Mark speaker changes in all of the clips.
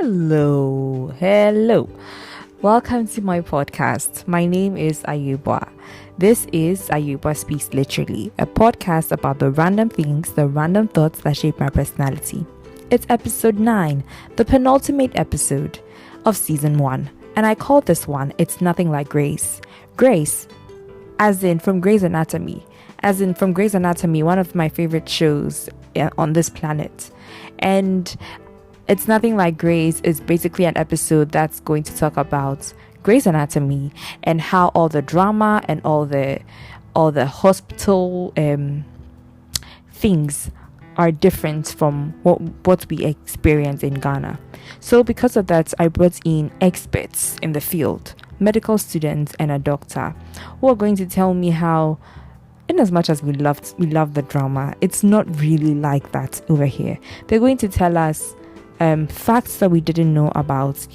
Speaker 1: Hello. Welcome to my podcast. My name is Ayirebuah. This is Ayirebuah Speaks Literally, a podcast about the random things, the random thoughts that shape my personality. It's episode 9, the penultimate episode of season 1. And I call this one, It's Nothing Like Grace. Grace, as in from Grey's Anatomy. As in from Grey's Anatomy, one of my favorite shows on this planet. And It's Nothing Like Grace is basically an episode that's going to talk about Grey's Anatomy and how all the drama and all the hospital things are different from what we experience in Ghana. So because of that, I brought in experts in the field, medical students and a doctor, who are going to tell me how, in as much as we love the drama, it's not really like that over here. They're going to tell us facts that we didn't know about,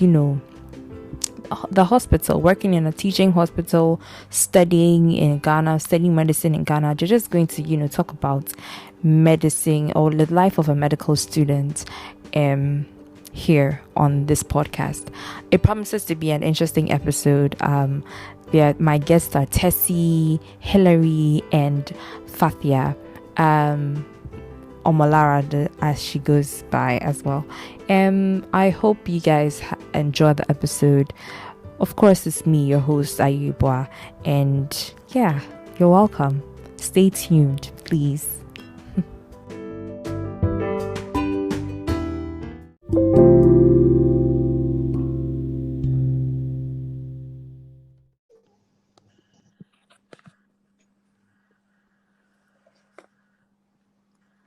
Speaker 1: the hospital, working in a teaching hospital, studying in Ghana, studying medicine in Ghana. They're just going to, talk about medicine or the life of a medical student here on this podcast. It promises to be an interesting episode. My guests are Tessy, Hillary, and Fathia. Lara, as she goes by as well. I hope you guys enjoy the episode. Of course, it's me, your host, Ayirebuah, and yeah, you're welcome. Stay tuned, please.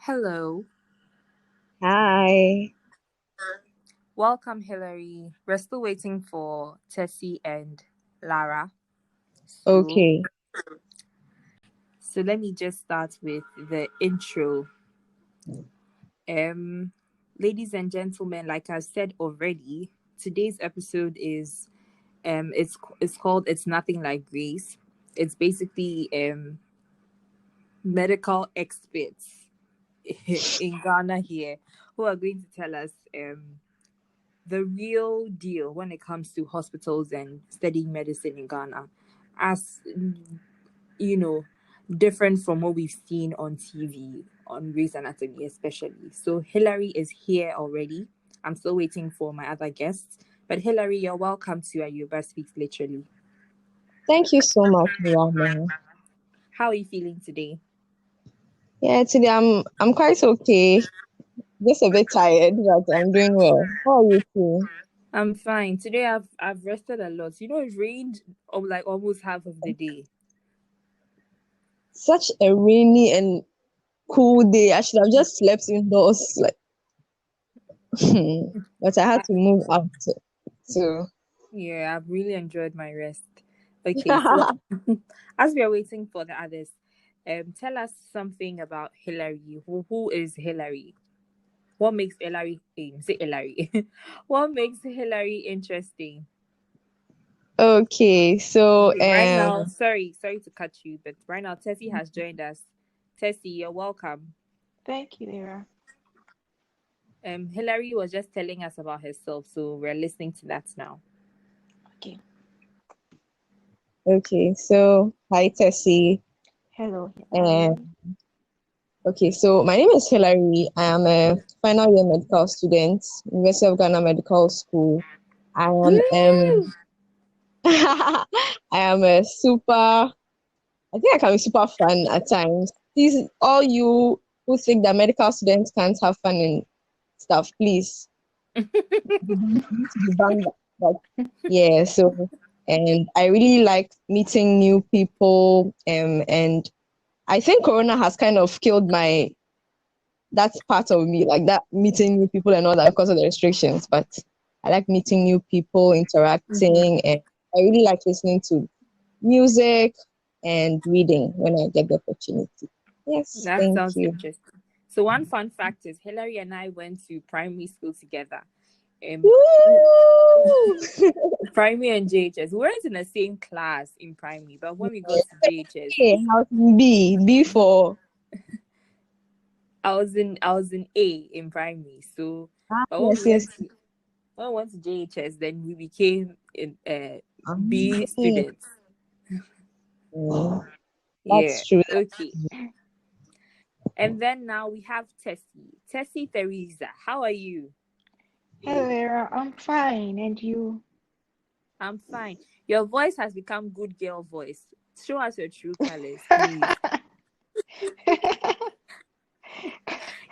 Speaker 1: Hello.
Speaker 2: Hi.
Speaker 1: Welcome, Hillary. We're still waiting for Tessy and Lara.
Speaker 2: Okay.
Speaker 1: So let me just start with the intro. Ladies and gentlemen, like I said already, today's episode is it's called It's Nothing Like Grace. It's basically medical experts in Ghana here who are going to tell us the real deal when it comes to hospitals and studying medicine in Ghana, as different from what we've seen on TV, on Grey's Anatomy especially. So Hillary is here already. I'm still waiting for my other guests. But Hillary, you're welcome to Ayirebuah Speaks Literally.
Speaker 2: Thank you so much, Rama.
Speaker 1: How are you feeling today?
Speaker 2: Yeah, today I'm quite okay. Just a bit tired, but I'm doing well. How are you too?
Speaker 1: I'm fine. Today I've rested a lot. It rained like almost half of the day.
Speaker 2: Such a rainy and cool day. I should have just slept indoors, but I had to move out. So
Speaker 1: Yeah, I've really enjoyed my rest. Okay, so as we are waiting for the others, tell us something about Hillary. Who is Hillary? What makes Hillary what makes Hillary interesting?
Speaker 2: Okay, so
Speaker 1: Right now, sorry to cut you, but right now Tessy has joined us. Tessy, you're welcome.
Speaker 3: Thank you, Lara.
Speaker 1: Hillary was just telling us about herself, so we're listening to that now.
Speaker 2: Okay, so hi Tessie.
Speaker 3: Hello.
Speaker 2: Okay, so my name is Hillary. I am a final year medical student, University of Ghana Medical School. I am a super, I think I can be super fun at times. Please, all you who think that medical students can't have fun and stuff, please. Yeah, so, and I really like meeting new people, and I think Corona has kind of killed that's part of me, like that meeting new people and all that because of the restrictions. But I like meeting new people, interacting, and I really like listening to music and reading when I get the opportunity. Yes,
Speaker 1: that
Speaker 2: thank
Speaker 1: sounds
Speaker 2: you.
Speaker 1: interesting. So one fun fact is Hillary and I went to primary school together. Primary and JHS. We weren't in the same class in primary, but when we got to JHS,
Speaker 2: how B for
Speaker 1: I was in A in primary. So but
Speaker 2: yes.
Speaker 1: when we went to JHS, then we became B
Speaker 2: Yeah,
Speaker 1: students. Yeah.
Speaker 2: that's true.
Speaker 1: Okay. And then now we have Tessie. Tessie Theresa, how are you?
Speaker 3: Hello, Era. I'm fine, and you?
Speaker 1: I'm fine. Your voice has become good girl voice. Show us your true colors, please.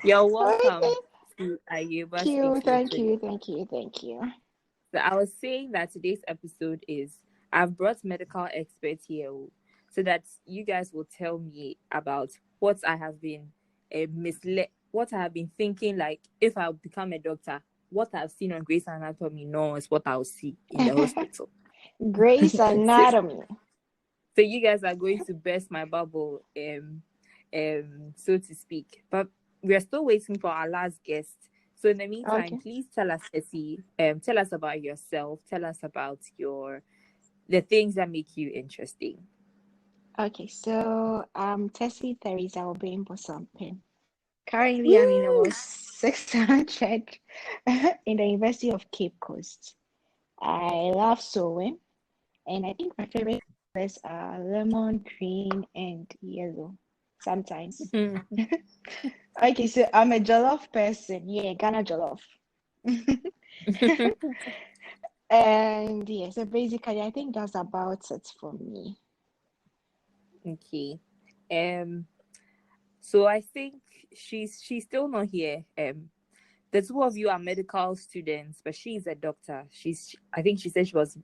Speaker 1: You're
Speaker 3: Okay.
Speaker 1: welcome to Ayirebuah
Speaker 3: Thank you,
Speaker 1: Speaks
Speaker 3: thank
Speaker 1: Locally.
Speaker 3: you, thank you, thank you.
Speaker 1: So I was saying that today's episode is I've brought medical experts here so that you guys will tell me about what I have been misled, what I have been thinking. Like if I become a doctor, what I've seen on Grey's Anatomy, no, is what I'll see in the hospital.
Speaker 3: Grey's
Speaker 1: so,
Speaker 3: Anatomy.
Speaker 1: so you guys are going to burst my bubble, so to speak. But we are still waiting for our last guest. So in the meantime,
Speaker 3: Okay.
Speaker 1: please tell us, Tessie, tell us about yourself. Tell us about the things that make you interesting.
Speaker 3: Okay, so Tessy Theresa Obimbo something. Currently, I'm in
Speaker 1: Woo!
Speaker 3: about 600 in the University of Cape Coast. I love sewing, and I think my favorite colors are lemon, green, and yellow sometimes. Okay, so I'm a jollof person. Yeah, Ghana jollof. And yeah, so basically, I think that's about it for me.
Speaker 1: Okay. So I think she's still not here. The two of you are medical students, but she's a doctor. I think she said she was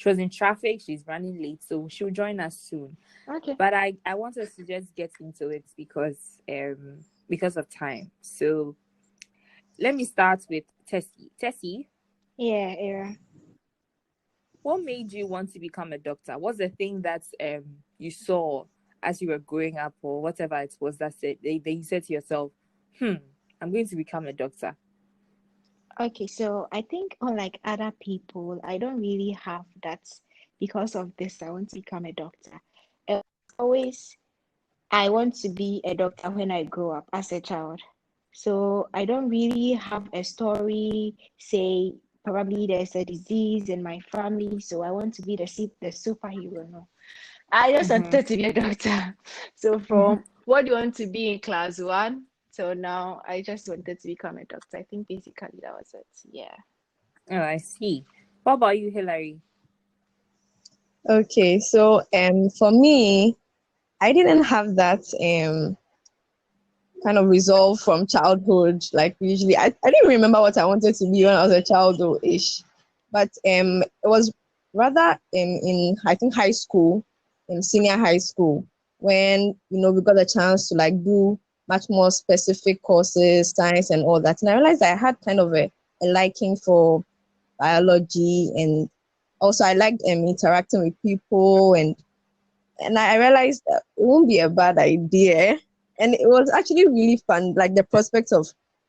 Speaker 1: in traffic, she's running late, so she'll join us soon.
Speaker 3: Okay.
Speaker 1: But I want us to just get into it because of time. So let me start with Tessie. Tessie,
Speaker 3: Yeah, Era.
Speaker 1: what made you want to become a doctor? What's the thing that you saw as you were growing up or whatever it was that you said to yourself, I'm going to become a doctor?
Speaker 3: Okay, so I think unlike other people, I don't really have that because of this. I want to become a doctor. And always, I want to be a doctor when I grow up as a child. So I don't really have a story, say, probably there's a disease in my family, so I want to be the superhero. No, I just
Speaker 1: Mm-hmm.
Speaker 3: wanted to be a doctor. So from what do you want to be in class one? So now I just wanted to become a doctor. I think basically that was it. Yeah.
Speaker 1: Oh, I see. What about you, Hillary?
Speaker 2: Okay, so for me, I didn't have that kind of resolve from childhood. Like usually, I didn't remember what I wanted to be when I was a child ish, but it was rather in I think high school, in senior high school, when we got a chance to like do much more specific courses, science and all that, and I realized I had kind of a liking for biology, and also I liked interacting with people, and I realized that it won't be a bad idea. And it was actually really fun, like the prospect of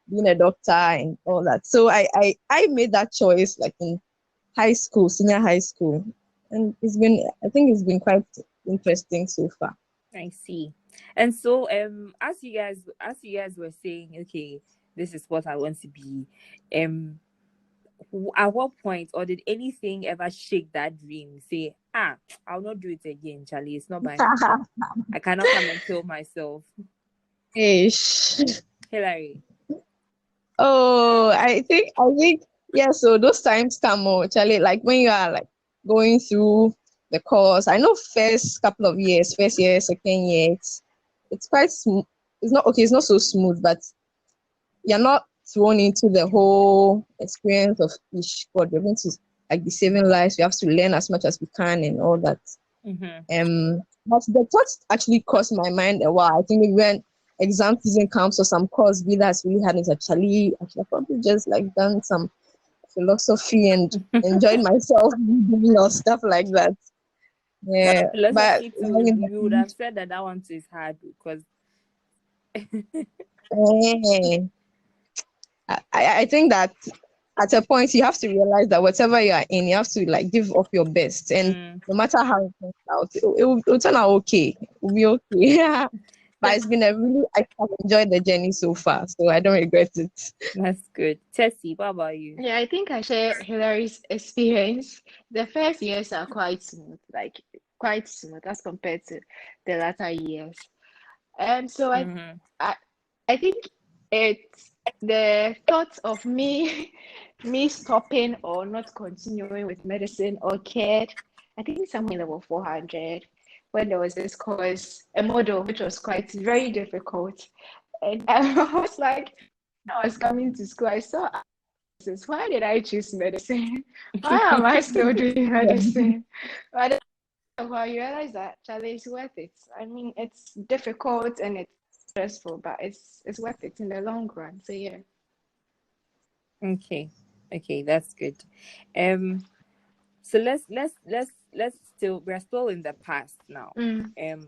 Speaker 2: being a doctor and all that. So I made that choice like in high school, senior high school. And I think it's been quite interesting so far.
Speaker 1: I see. And so as you guys were saying, okay, this is what I want to be. At what point or did anything ever shake that dream? Say, I'll not do it again, Charlie. It's not by me. I cannot come and kill myself.
Speaker 2: Ish.
Speaker 1: Hillary.
Speaker 2: Oh, I think yeah, so those times come Charlie, like when you are like going through the course. I know first couple of years, first year, second year, it's quite smooth. It's not okay, it's not so smooth, but you're not thrown into the whole experience of each God. You're going to like be saving lives. You have to learn as much as we can and all that. But the thoughts actually crossed my mind a while. I think when exam season comes or some course be that's really hard, it's actually I should have probably just like done some philosophy and enjoyed myself doing or stuff like that. Yeah, but
Speaker 1: Philosophy too, you would have said that one too is hard because
Speaker 2: eh, I think that at a point you have to realize that whatever you are in, you have to like give up your best, and no matter how it turns out, it will turn out okay. It will be okay. Yeah. But it's been I have enjoyed the journey so far, so I don't regret it.
Speaker 1: That's good. Tessie, what about you?
Speaker 3: Yeah, I think I share Hillary's experience. The first years are quite smooth, like quite smooth as compared to the latter years. And so
Speaker 1: Mm-hmm.
Speaker 3: I, I think it's the thought of me, me stopping or not continuing with medicine occurred. I think somewhere in level 400 when there was this course, a model which was quite very difficult, and I was like, I was coming to school, I saw this. Why did I choose medicine? Why am I still doing medicine? But well, you realize that Charlie is worth it. I mean, it's difficult and it's stressful, but it's worth it in the long run. So yeah.
Speaker 1: Okay. Okay, that's good. So let's still we're still in the past now.
Speaker 3: Mm.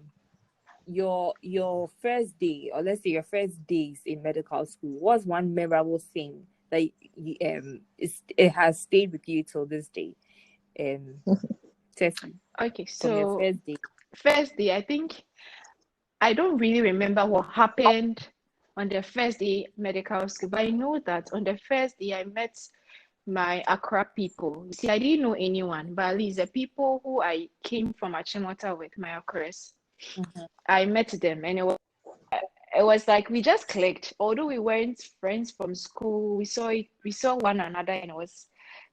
Speaker 1: Your first day, or let's say your first days in medical school, was one memorable thing that it has stayed with you till this day. Tessie,
Speaker 3: Okay,
Speaker 1: from your
Speaker 3: so
Speaker 1: first day.
Speaker 3: first day, I think I don't really remember what happened on the first day medical school, but I know that on the first day I met my Accra people. You see, I didn't know anyone, but at least the people who I came from Achimota with, my Accras,
Speaker 1: Mhm.
Speaker 3: I met them, and it was like we just clicked. Although we weren't friends from school, we saw one another, and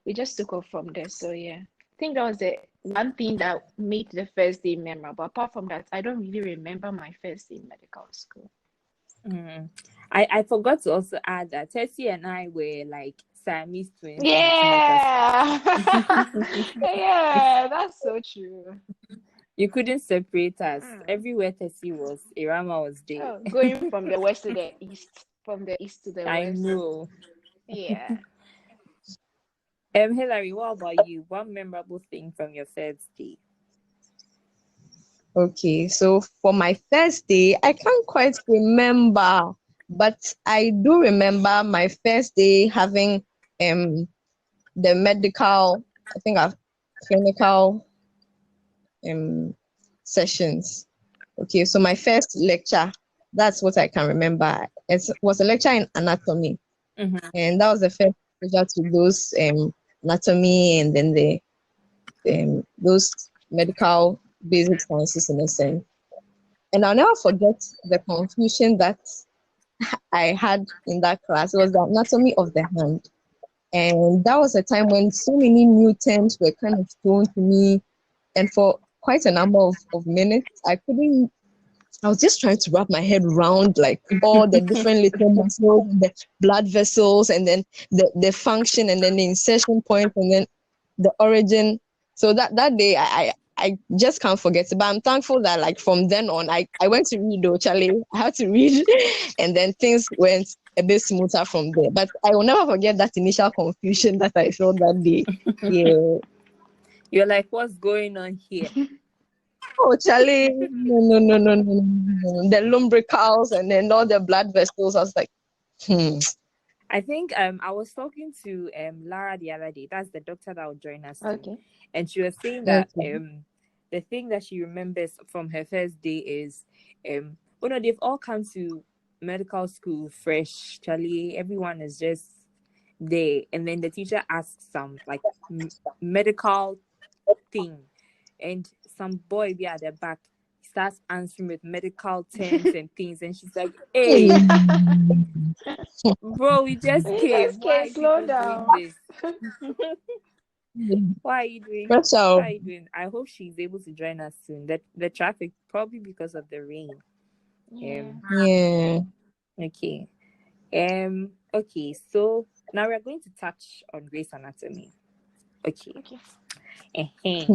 Speaker 3: we just took off from there. So yeah, I think that was the one thing that made the first day memorable. Apart from that, I don't really remember my first day in medical school.
Speaker 1: Mm. I forgot to also add that Tessie and I were like Siamese twins in Achimota
Speaker 3: Yeah.
Speaker 1: School.
Speaker 3: Yeah, that's so true.
Speaker 1: You couldn't separate us.
Speaker 3: Mm.
Speaker 1: Everywhere Tessie was, Irama was there.
Speaker 3: Oh, going from the west to the east, from the east to the
Speaker 1: I
Speaker 3: west.
Speaker 1: know.
Speaker 3: Yeah.
Speaker 1: Hillary, what about you? One memorable thing from your first day?
Speaker 2: Okay, so for my first day, I can't quite remember, but I do remember my first day having the medical, I think, clinical um sessions. Okay, so my first lecture, that's what I can remember. It was a lecture in anatomy,
Speaker 1: Mm-hmm.
Speaker 2: and that was the first lecture to those anatomy and then the those medical basic sciences in a sense. And I'll never forget the confusion that I had in that class. It was the anatomy of the hand. And that was a time when so many new terms were kind of thrown to me. And for quite a number of minutes, I was just trying to wrap my head around like all the different little muscles, the blood vessels, and then the function, and then the insertion point, and then the origin. So that day, I just can't forget it. But I'm thankful that like from then on, I went to read though, Charlie. I had to read, and then things went a bit smoother from there. But I will never forget that initial confusion that I felt that day. Yeah.
Speaker 1: You're like, what's going on here?
Speaker 2: Oh, Charlie, no. The lumbricals and then all the blood vessels. I was like,
Speaker 1: I think I was talking to Lara the other day. That's the doctor that will join us soon.
Speaker 3: Okay.
Speaker 1: And she was saying that
Speaker 2: Okay.
Speaker 1: the thing that she remembers from her first day is oh no, they've all come to medical school fresh. Charlie, everyone is just there, and then the teacher asks some like medical thing, and some boy be at the back starts answering with medical terms and things, and she's like, "Hey, bro, we just
Speaker 3: We
Speaker 1: came.
Speaker 3: just
Speaker 1: Why
Speaker 3: can't
Speaker 1: are
Speaker 3: slow
Speaker 1: people doing
Speaker 3: down.
Speaker 1: this? Why are you doing?
Speaker 2: Fresh
Speaker 1: What
Speaker 2: out.
Speaker 1: are you doing?" I hope she's able to join us soon. The traffic, probably because of the rain.
Speaker 3: Yeah.
Speaker 2: Yeah.
Speaker 1: Okay. Okay. So now we're going to touch on Grey's Anatomy. Okay.
Speaker 3: Okay.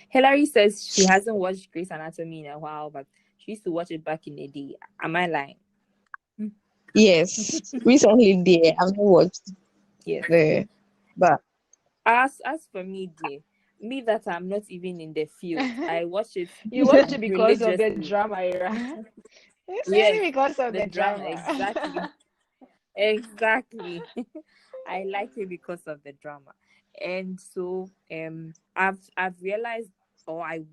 Speaker 1: Hillary says she hasn't watched Grey's Anatomy in a while, but she used to watch it back in the day. Am I lying?
Speaker 2: Yes. Recently, dear, I've not watched
Speaker 1: Yes.
Speaker 2: the, but
Speaker 1: As for me, dear, me that I'm not even in the field, I watch it
Speaker 3: You watch it because of the
Speaker 1: religiously.
Speaker 3: drama, Ira. It's
Speaker 1: Yes,
Speaker 3: only because of
Speaker 1: the
Speaker 3: the
Speaker 1: drama,
Speaker 3: drama.
Speaker 1: exactly. Exactly. I like it because of the drama. And so I've realized, or I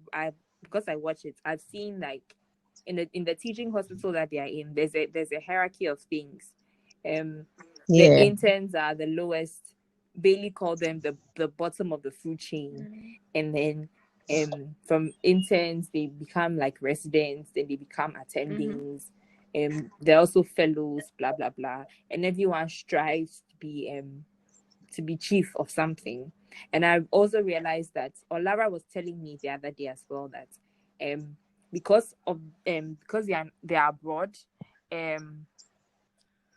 Speaker 1: because I watch it, I've seen like in the teaching hospital that they are in, there's a hierarchy of things. The
Speaker 2: Yeah.
Speaker 1: interns are the lowest. Bailey called them the bottom of the food chain, and then from interns they become like residents, then they become attendings. They're also fellows, blah blah blah, and everyone strives to be chief of something. And I've also realized that, or Lara was telling me the other day as well, that because they are abroad,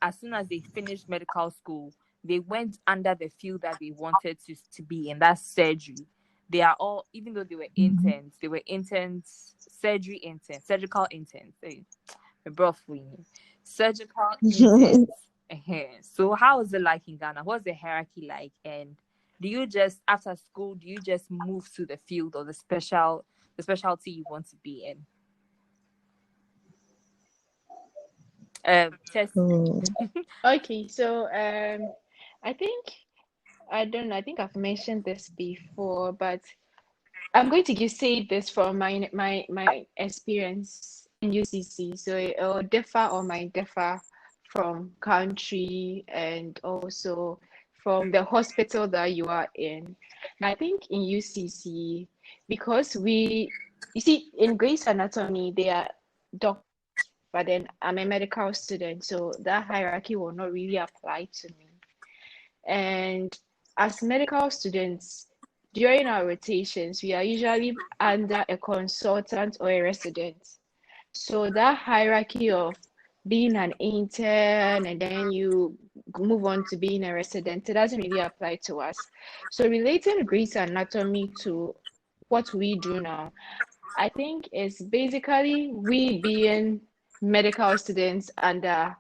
Speaker 1: as soon as they finished medical school, they went under the field that they wanted to be in, that surgery. They are all, even though they were interns, surgery interns, surgical interns. Surgical interns. So how is it like in Ghana? What's the hierarchy like? And do you just, after school, do you just move to the field or the specialty you want to be in? Tessy.
Speaker 3: Okay, so I think I don't know. I think I've mentioned this before, but I'm going to say this from my experience in UCC. So it'll differ or might differ from country and also from the hospital that you are in. And I think in UCC, because you see, in Grey's Anatomy, they are doctors, but then I'm a medical student, so that hierarchy will not really apply to me. And as medical students, during our rotations, we are usually under a consultant or a resident. So that hierarchy of being an intern and then you move on to being a resident, it doesn't really apply to us. So relating Grey's Anatomy to what we do now, I think it's basically we being medical students under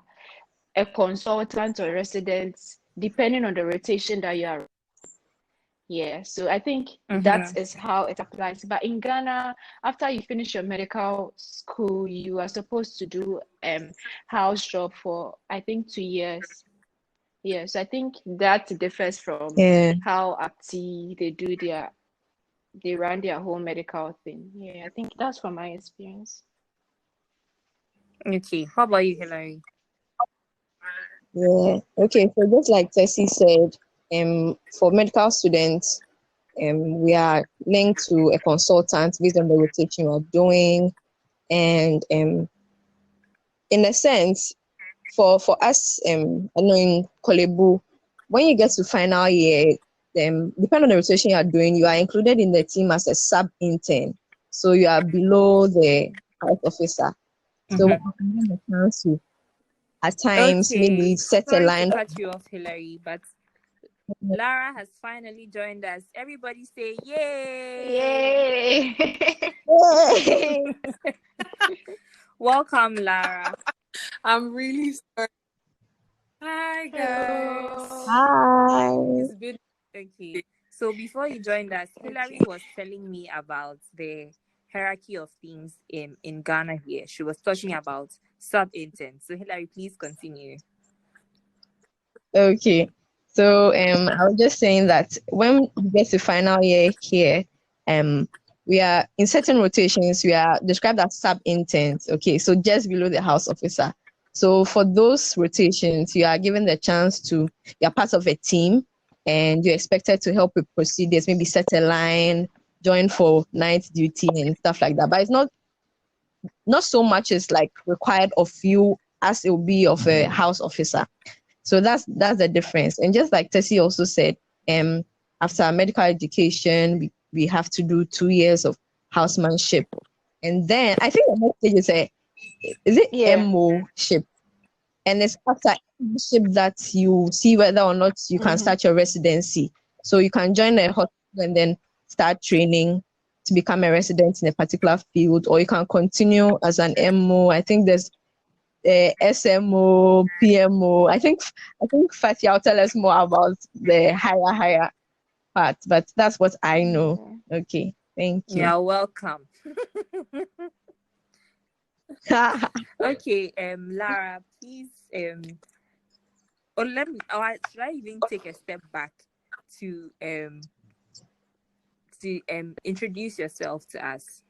Speaker 3: a consultant or resident, depending on the rotation that you are. Yeah, so I think that is how it applies. But in Ghana, after you finish your medical school, you are supposed to do house job for I think 2 years. Yeah, so I think that differs from
Speaker 2: Yeah.
Speaker 3: how APTI they run their whole medical thing. Yeah, I think that's from my experience.
Speaker 1: Okay, how about you, Hillary?
Speaker 2: Yeah. Okay. So just like Tessie said, for medical students, we are linked to a consultant based on the rotation we're doing, and in a sense, for us, I know in Kolebu, when you get to final year, depending on the rotation you are doing, you are included in the team as a sub intern, so you are below the health officer. So we have the chance to, at times, maybe
Speaker 1: Okay,
Speaker 2: set a
Speaker 1: sorry to
Speaker 2: line.
Speaker 1: cut you off, Hillary, but Lara has finally joined us. Everybody say yay!
Speaker 3: Yay!
Speaker 1: Welcome, Lara.
Speaker 4: I'm really sorry. Hi, guys.
Speaker 3: Hello.
Speaker 2: Hi.
Speaker 1: It's been okay. So before you joined us, Hillary was telling me about the hierarchy of things in Ghana here. She was talking about sub-interns. So Hillary, please continue.
Speaker 2: Okay. So I was just saying that when we get to final year here, we are in certain rotations, we are described as sub interns. Okay, so just below the house officer. So for those rotations, you are given the chance to, you're part of a team and you're expected to help with procedures, maybe set a line, join for night duty and stuff like that. But it's not so much is like required of you as it will be of a house officer. So that's the difference. And just like Tessie also said, after medical education, we have to do 2 years of housemanship. And then I think the next stage is it
Speaker 3: Yeah.
Speaker 2: MO ship? And it's after ship that you see whether or not you can start your residency. So you can join a hospital and then start training to become a resident in a particular field, or you can continue as an MO. I think there's SMO, PMO. I think Fathia will tell us more about the higher part, but that's what I know. Okay, thank you.
Speaker 1: You're welcome. Okay, Lara, please, or should I even take a step back to introduce yourself to us?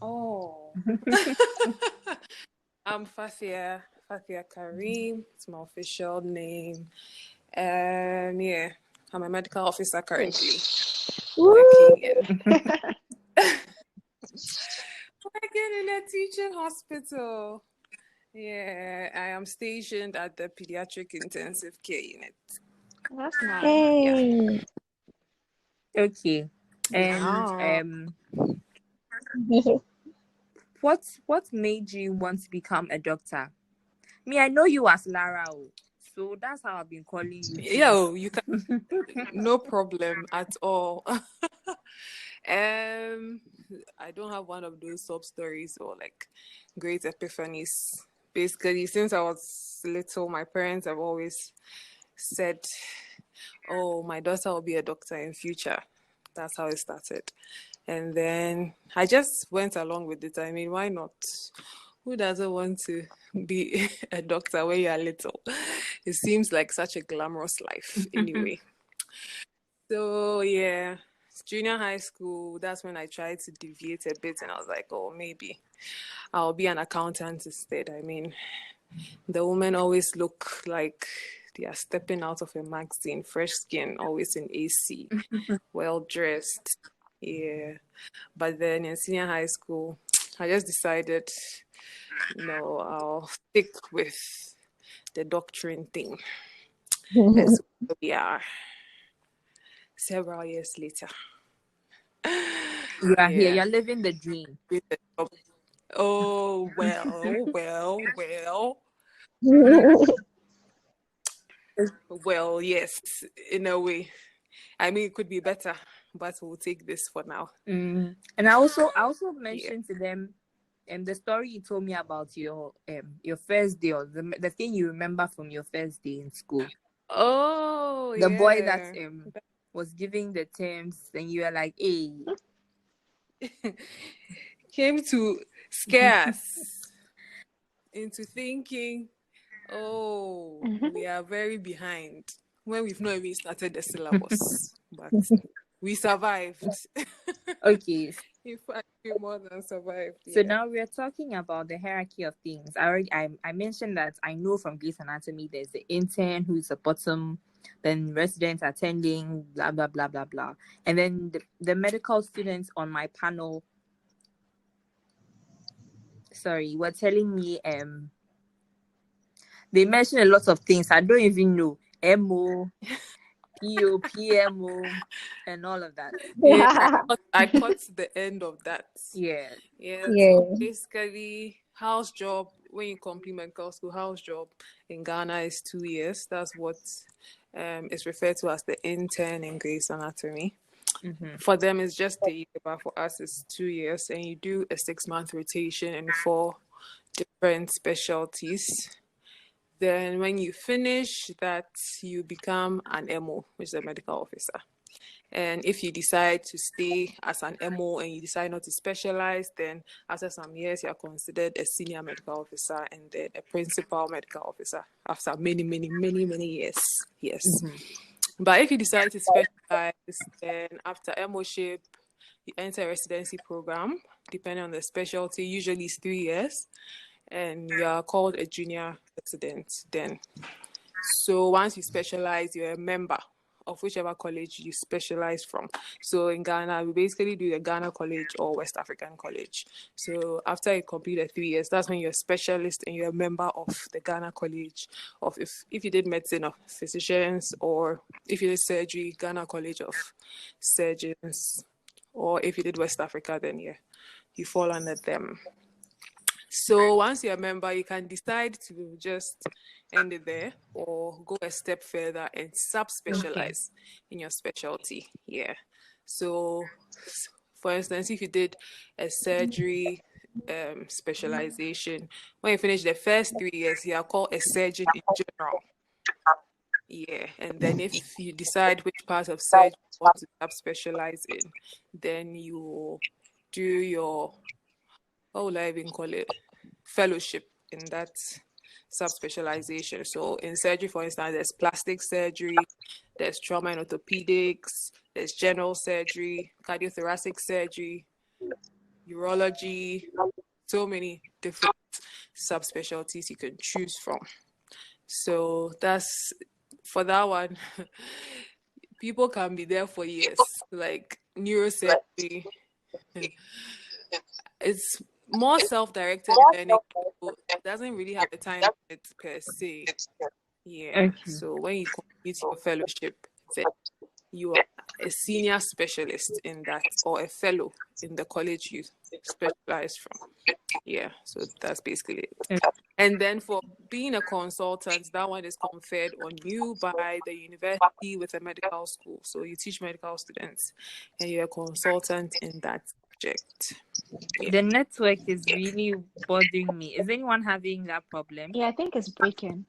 Speaker 4: Oh. I'm Fathia Kareem. It's my official name. Yeah, I'm a medical officer currently working in a teaching hospital. Yeah, I am stationed at the pediatric intensive care unit.
Speaker 3: That's nice.
Speaker 2: Hey.
Speaker 1: Okay.
Speaker 4: Wow.
Speaker 1: And what made you want to become a doctor? Me, I know you as Lara, so that's how I've been calling you.
Speaker 4: Yo, you can no problem at all. I don't have one of those sub stories or like great epiphanies. Basically, since I was little, my parents have always said, "Oh, my daughter will be a doctor in future." That's how it started. And then I just went along with it. I mean, why not? Who doesn't want to be a doctor when you're little? It seems like such a glamorous life anyway. So yeah, junior high school, that's when I tried to deviate a bit and I was like, oh, maybe I'll be an accountant instead. I mean, the women always look like they are stepping out of a magazine, fresh skin, always in AC, well dressed. Yeah. But then in senior high school, I just decided, no, I'll stick with the doctrine thing. And so we are several years later.
Speaker 1: You are here.
Speaker 4: Yeah.
Speaker 1: You're living the dream.
Speaker 4: Oh, well. Well, yes, in a way. I mean, it could be better, but we'll take this for now.
Speaker 1: And I also
Speaker 4: Yeah.
Speaker 1: mentioned to them the story you told me about your first day, or the thing you remember from your first day in school.
Speaker 4: Oh,
Speaker 1: The boy that
Speaker 4: yeah.
Speaker 1: was giving the terms, and you were like, hey.
Speaker 4: Came to scare us into thinking, oh, we are very behind when we've not even started the syllabus. But we survived.
Speaker 1: Okay.
Speaker 4: In fact, we more than survived.
Speaker 1: So
Speaker 4: Yeah.
Speaker 1: now we're talking about the hierarchy of things. I mentioned that I know from Grey's Anatomy there's the intern who's the bottom, then residents attending, blah blah blah blah blah, and then the medical students on my panel. Sorry, were telling me they mentioned a lot of things I don't even know. MO, PO, PMO, and all of that.
Speaker 4: Yeah, I caught the end of that.
Speaker 1: Yeah.
Speaker 4: Yeah.
Speaker 2: Yeah.
Speaker 4: So basically, house job, when you complete medical school, house job in Ghana is 2 years. That's what is referred to as the intern in Grey's Anatomy.
Speaker 1: Mm-hmm.
Speaker 4: For them, it's just a year, but for us, it's 2 years. And you do a 6-month rotation in 4 different specialties. Then when you finish that, you become an MO, which is a medical officer. And if you decide to stay as an MO and you decide not to specialize, then after some years, you're considered a senior medical officer and then a principal medical officer after many, many, many, many years. Yes.
Speaker 1: Mm-hmm.
Speaker 4: But if you decide to specialize, then after MO-ship, you enter a residency program, depending on the specialty. Usually it's 3 years, and you are called a junior resident then. So once you specialize, you're a member of whichever college you specialize from. So in Ghana, we basically do the Ghana College or West African College. So after you complete the 3 years, that's when you're a specialist and you're a member of the Ghana College of, if you did medicine of physicians, or if you did surgery, Ghana College of Surgeons, or if you did West Africa, then yeah, you fall under them. So once you're a member, you can decide to just end it there or go a step further and subspecialize in your specialty. Yeah. So, for instance, if you did a surgery specialization, when you finish the first 3 years, you are called a surgeon in general. Yeah. And then if you decide which part of surgery you want to subspecialize in, then you do your, what will I even call it? Fellowship in that subspecialization. So in surgery, for instance, there's plastic surgery, there's trauma and orthopedics, there's general surgery, cardiothoracic surgery, urology, so many different subspecialties you can choose from. So that's for that one. People can be there for years. Like neurosurgery, it's more self-directed learning. So it doesn't really have a time limit per se. Yeah.
Speaker 1: Okay.
Speaker 4: So when you complete your fellowship, then you are a senior specialist in that, or a fellow in the college you specialize from. Yeah. So that's basically it. And then for being a consultant, that one is conferred on you by the university with a medical school. So you teach medical students and you're a consultant in that subject. Yeah.
Speaker 1: The network is really bothering me. Is anyone having that problem?
Speaker 3: Yeah, I think it's breaking.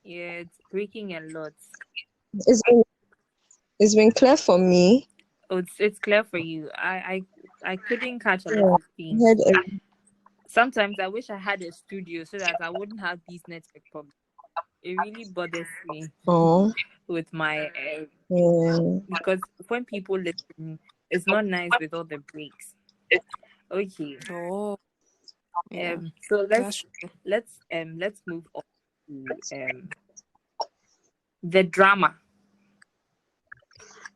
Speaker 1: Yeah, it's breaking a lot.
Speaker 2: It's been, it's been clear for me.
Speaker 1: Oh, it's clear for you. I couldn't catch a lot
Speaker 2: Yeah,
Speaker 1: of
Speaker 2: I
Speaker 1: things.
Speaker 2: heard every-
Speaker 1: Sometimes I wish I had a studio so that I wouldn't have these network problems. It really bothers me
Speaker 2: Oh,
Speaker 1: with my
Speaker 2: yeah.
Speaker 1: because when people listen, it's not nice with all the breaks. Okay.
Speaker 4: Oh, yeah.
Speaker 1: So
Speaker 4: That's true.
Speaker 1: let's move on to the drama.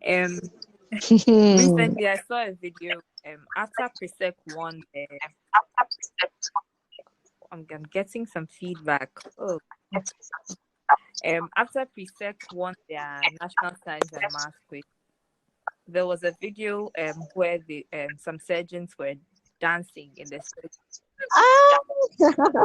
Speaker 1: Recently I saw a video after Presec won I'm getting some feedback. Oh, after Presec won their national science and math quiz, there was a video where the some surgeons were dancing in the street,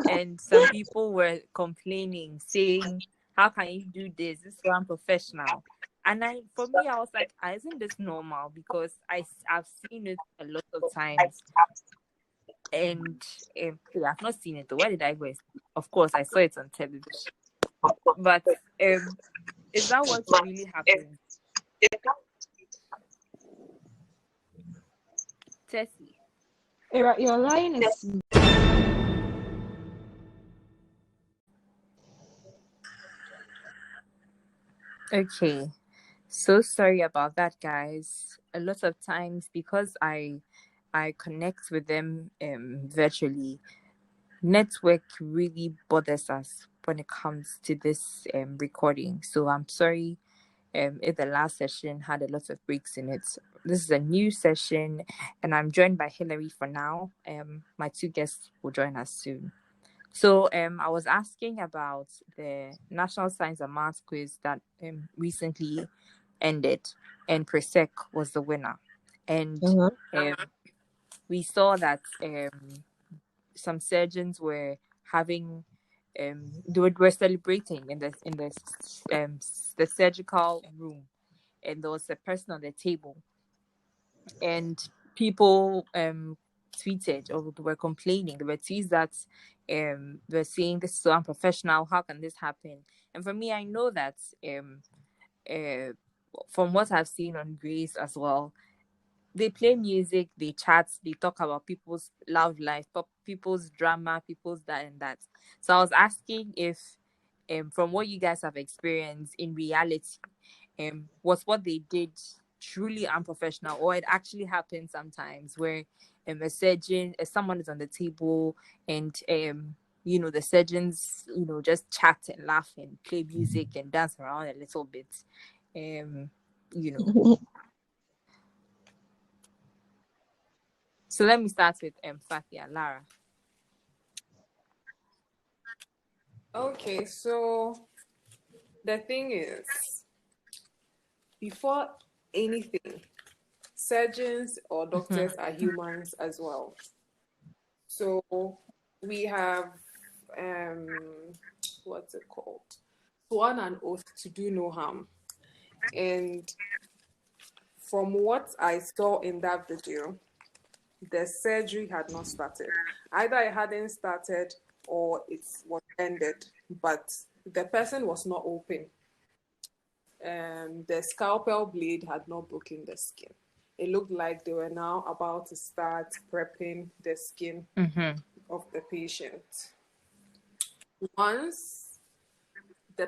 Speaker 1: and some people were complaining, saying, "How can you do this? This is so unprofessional." And for me, I was like, "Isn't this normal?" Because I've seen it a lot of times, and I've not seen it. Where did I go? Of course, I saw it on television, but is that what really happened? Tessy.
Speaker 3: Your line is
Speaker 1: Okay. So sorry about that, guys. A lot of times because I connect with them virtually, network really bothers us when it comes to this recording. So I'm sorry if the last session had a lot of breaks in it. This is a new session and I'm joined by Hillary for now. My two guests will join us soon. So I was asking about the National Science and Maths quiz that recently ended, and Presec was the winner. And we saw that some surgeons were having they were celebrating in the surgical room, and there was a person on the table, and people tweeted or were complaining. There were tweets that were saying this is so unprofessional. How can this happen? And for me, I know that from what I've seen on Grace as well, they play music, they chat, they talk about people's love life, people's drama, people's that and that. So I was asking if, from what you guys have experienced in reality, was what they did truly unprofessional, or it actually happens sometimes where a surgeon, someone is on the table and the surgeons just chat and laugh and play music and dance around a little bit, you know. So let me start with Fathia Lara.
Speaker 4: Okay, so the thing is, before anything, surgeons or doctors are humans as well. So we have what's it called? Sworn an oath to do no harm. And from what I saw in that video, the surgery had not started. Either it hadn't started or it was ended, but the person was not open. The scalpel blade had not broken the skin. It looked like they were now about to start prepping the skin of the patient. Once the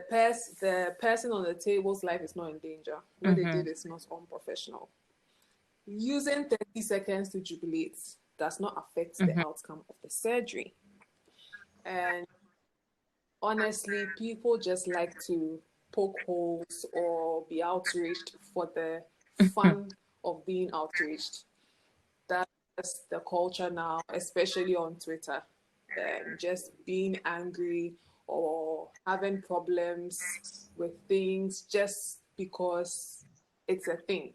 Speaker 4: person on the table's life is not in danger, what they did is not unprofessional. using 30 seconds to jubilate does not affect the outcome of the surgery. And honestly, people just like to poke holes or be outraged for the fun of being outraged. That's the culture now, especially on Twitter. Just being angry or having problems with things just because it's a thing.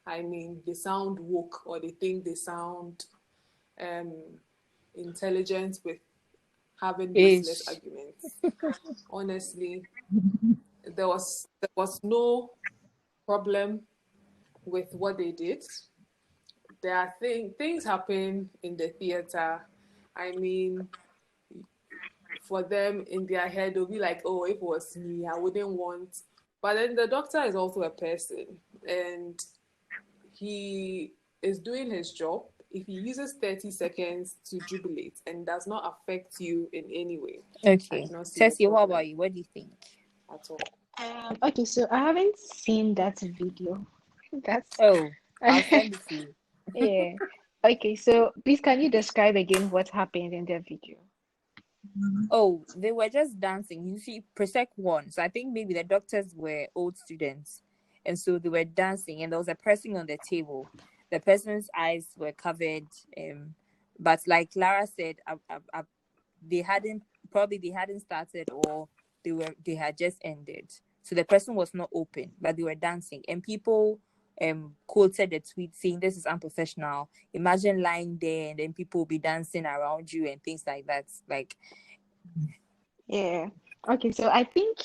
Speaker 4: I mean, they sound woke or they think they sound intelligent with having useless arguments. Honestly, there was no problem with what they did. There are things happen in the theater. I mean, for them in their head, they'll be like, oh, if it was me, I wouldn't want. But then the doctor is also a person and he is doing his job. If he uses 30 seconds to jubilate and does not affect you in any way,
Speaker 1: Okay. Tessy, what about you? What do you think?
Speaker 4: At all.
Speaker 3: Okay, so I haven't seen that video.
Speaker 1: I'll send it to you.
Speaker 3: Yeah. Okay, so please can you describe again what happened in the video?
Speaker 1: Oh, they were just dancing. You see, Presec 1. So I think maybe the doctors were old students. And so they were dancing and there was a person on the table. The person's eyes were covered. But like Lara said, they hadn't started or they had just ended. So the person was not open, but they were dancing. And people quoted the tweet saying this is unprofessional. Imagine lying there and then people will be dancing around you and things like that. Like,
Speaker 3: yeah. Okay, so I think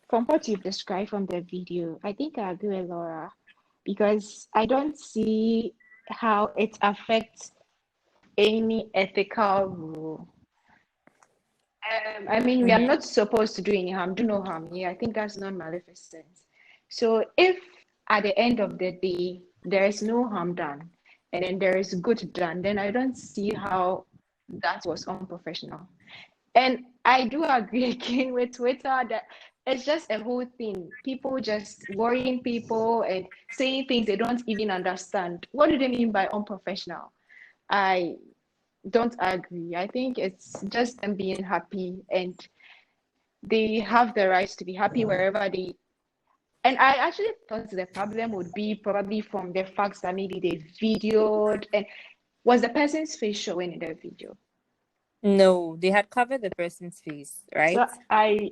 Speaker 3: from what you've described from the video, I think I agree with Laura because I don't see how it affects any ethical rule. I mean, we are not supposed to do any harm, do no harm. Yeah, I think that's not maleficence. So if at the end of the day there is no harm done and then there is good done, then I don't see how that was unprofessional. And I do agree again with Twitter that it's just a whole thing. People just worrying people and saying things they don't even understand. What do they mean by unprofessional? I don't agree. I think it's just them being happy and they have the right to be happy wherever they. And I actually thought the problem would be probably from the fact that maybe they videoed and was the person's face showing in the video?
Speaker 1: no, they had covered the person's face, right?
Speaker 3: So I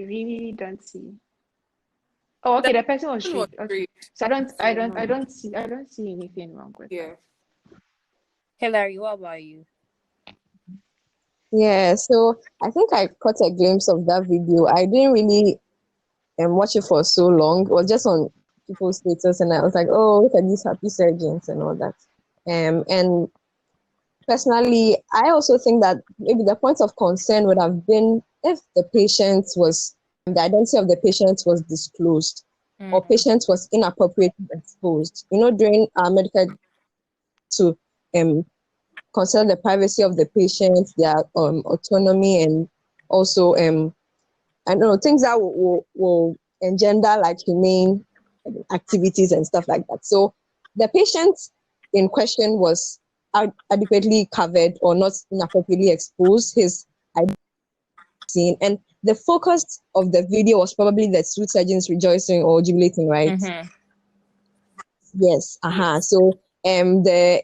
Speaker 3: really don't see. Oh, okay, the person was straight. Okay. So I don't see anything wrong with that.
Speaker 1: Hillary, what about you?
Speaker 2: Yeah, so I think I caught a glimpse of that video. I didn't really watch it for so long. It was just on people's status, and I was like, oh, look at these happy surgeons and all that. And personally, I also think that maybe the point of concern would have been if the identity of the patient was disclosed or patient was inappropriately exposed. During our medical to consider the privacy of the patient, their autonomy, and also I don't know, things that will engender like humane activities and stuff like that. So the patient in question was adequately covered or not inappropriately exposed. His identity seen, and the focus of the video was probably the two surgeons rejoicing or jubilating, right? Yes. So the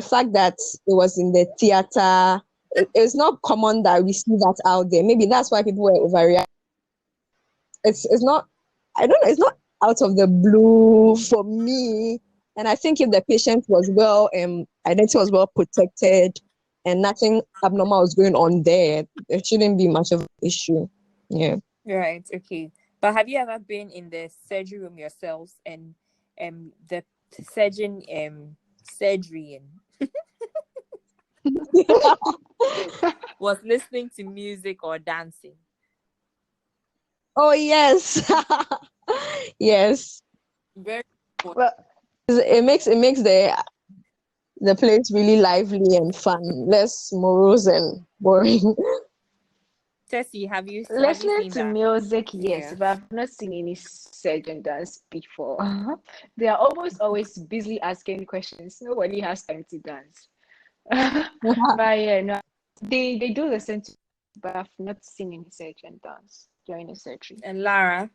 Speaker 2: fact that it was in the theater, it's not common that we see that out there. Maybe that's why people were overreacting. It's not, I don't know, it's not out of the blue for me. And I think if the patient was identity was well protected and nothing abnormal was going on there shouldn't be much of an issue. Yeah.
Speaker 1: Right. Okay. But have you ever been in the surgery room yourselves and the surgeon surgery was listening to music or dancing?
Speaker 2: Oh yes. Yes.
Speaker 4: Very
Speaker 3: well.
Speaker 2: It makes the place really lively and fun, less morose and boring.
Speaker 1: Tessy, have you
Speaker 3: Listening
Speaker 1: seen
Speaker 3: to
Speaker 1: that?
Speaker 3: music, yes,
Speaker 4: Yeah.
Speaker 3: but I've not seen any surgeon dance before. They are almost always busy asking questions. Nobody has time to dance. But yeah, no, they do listen to, but I've not seen any surgeon dance during the surgery.
Speaker 1: And Lara,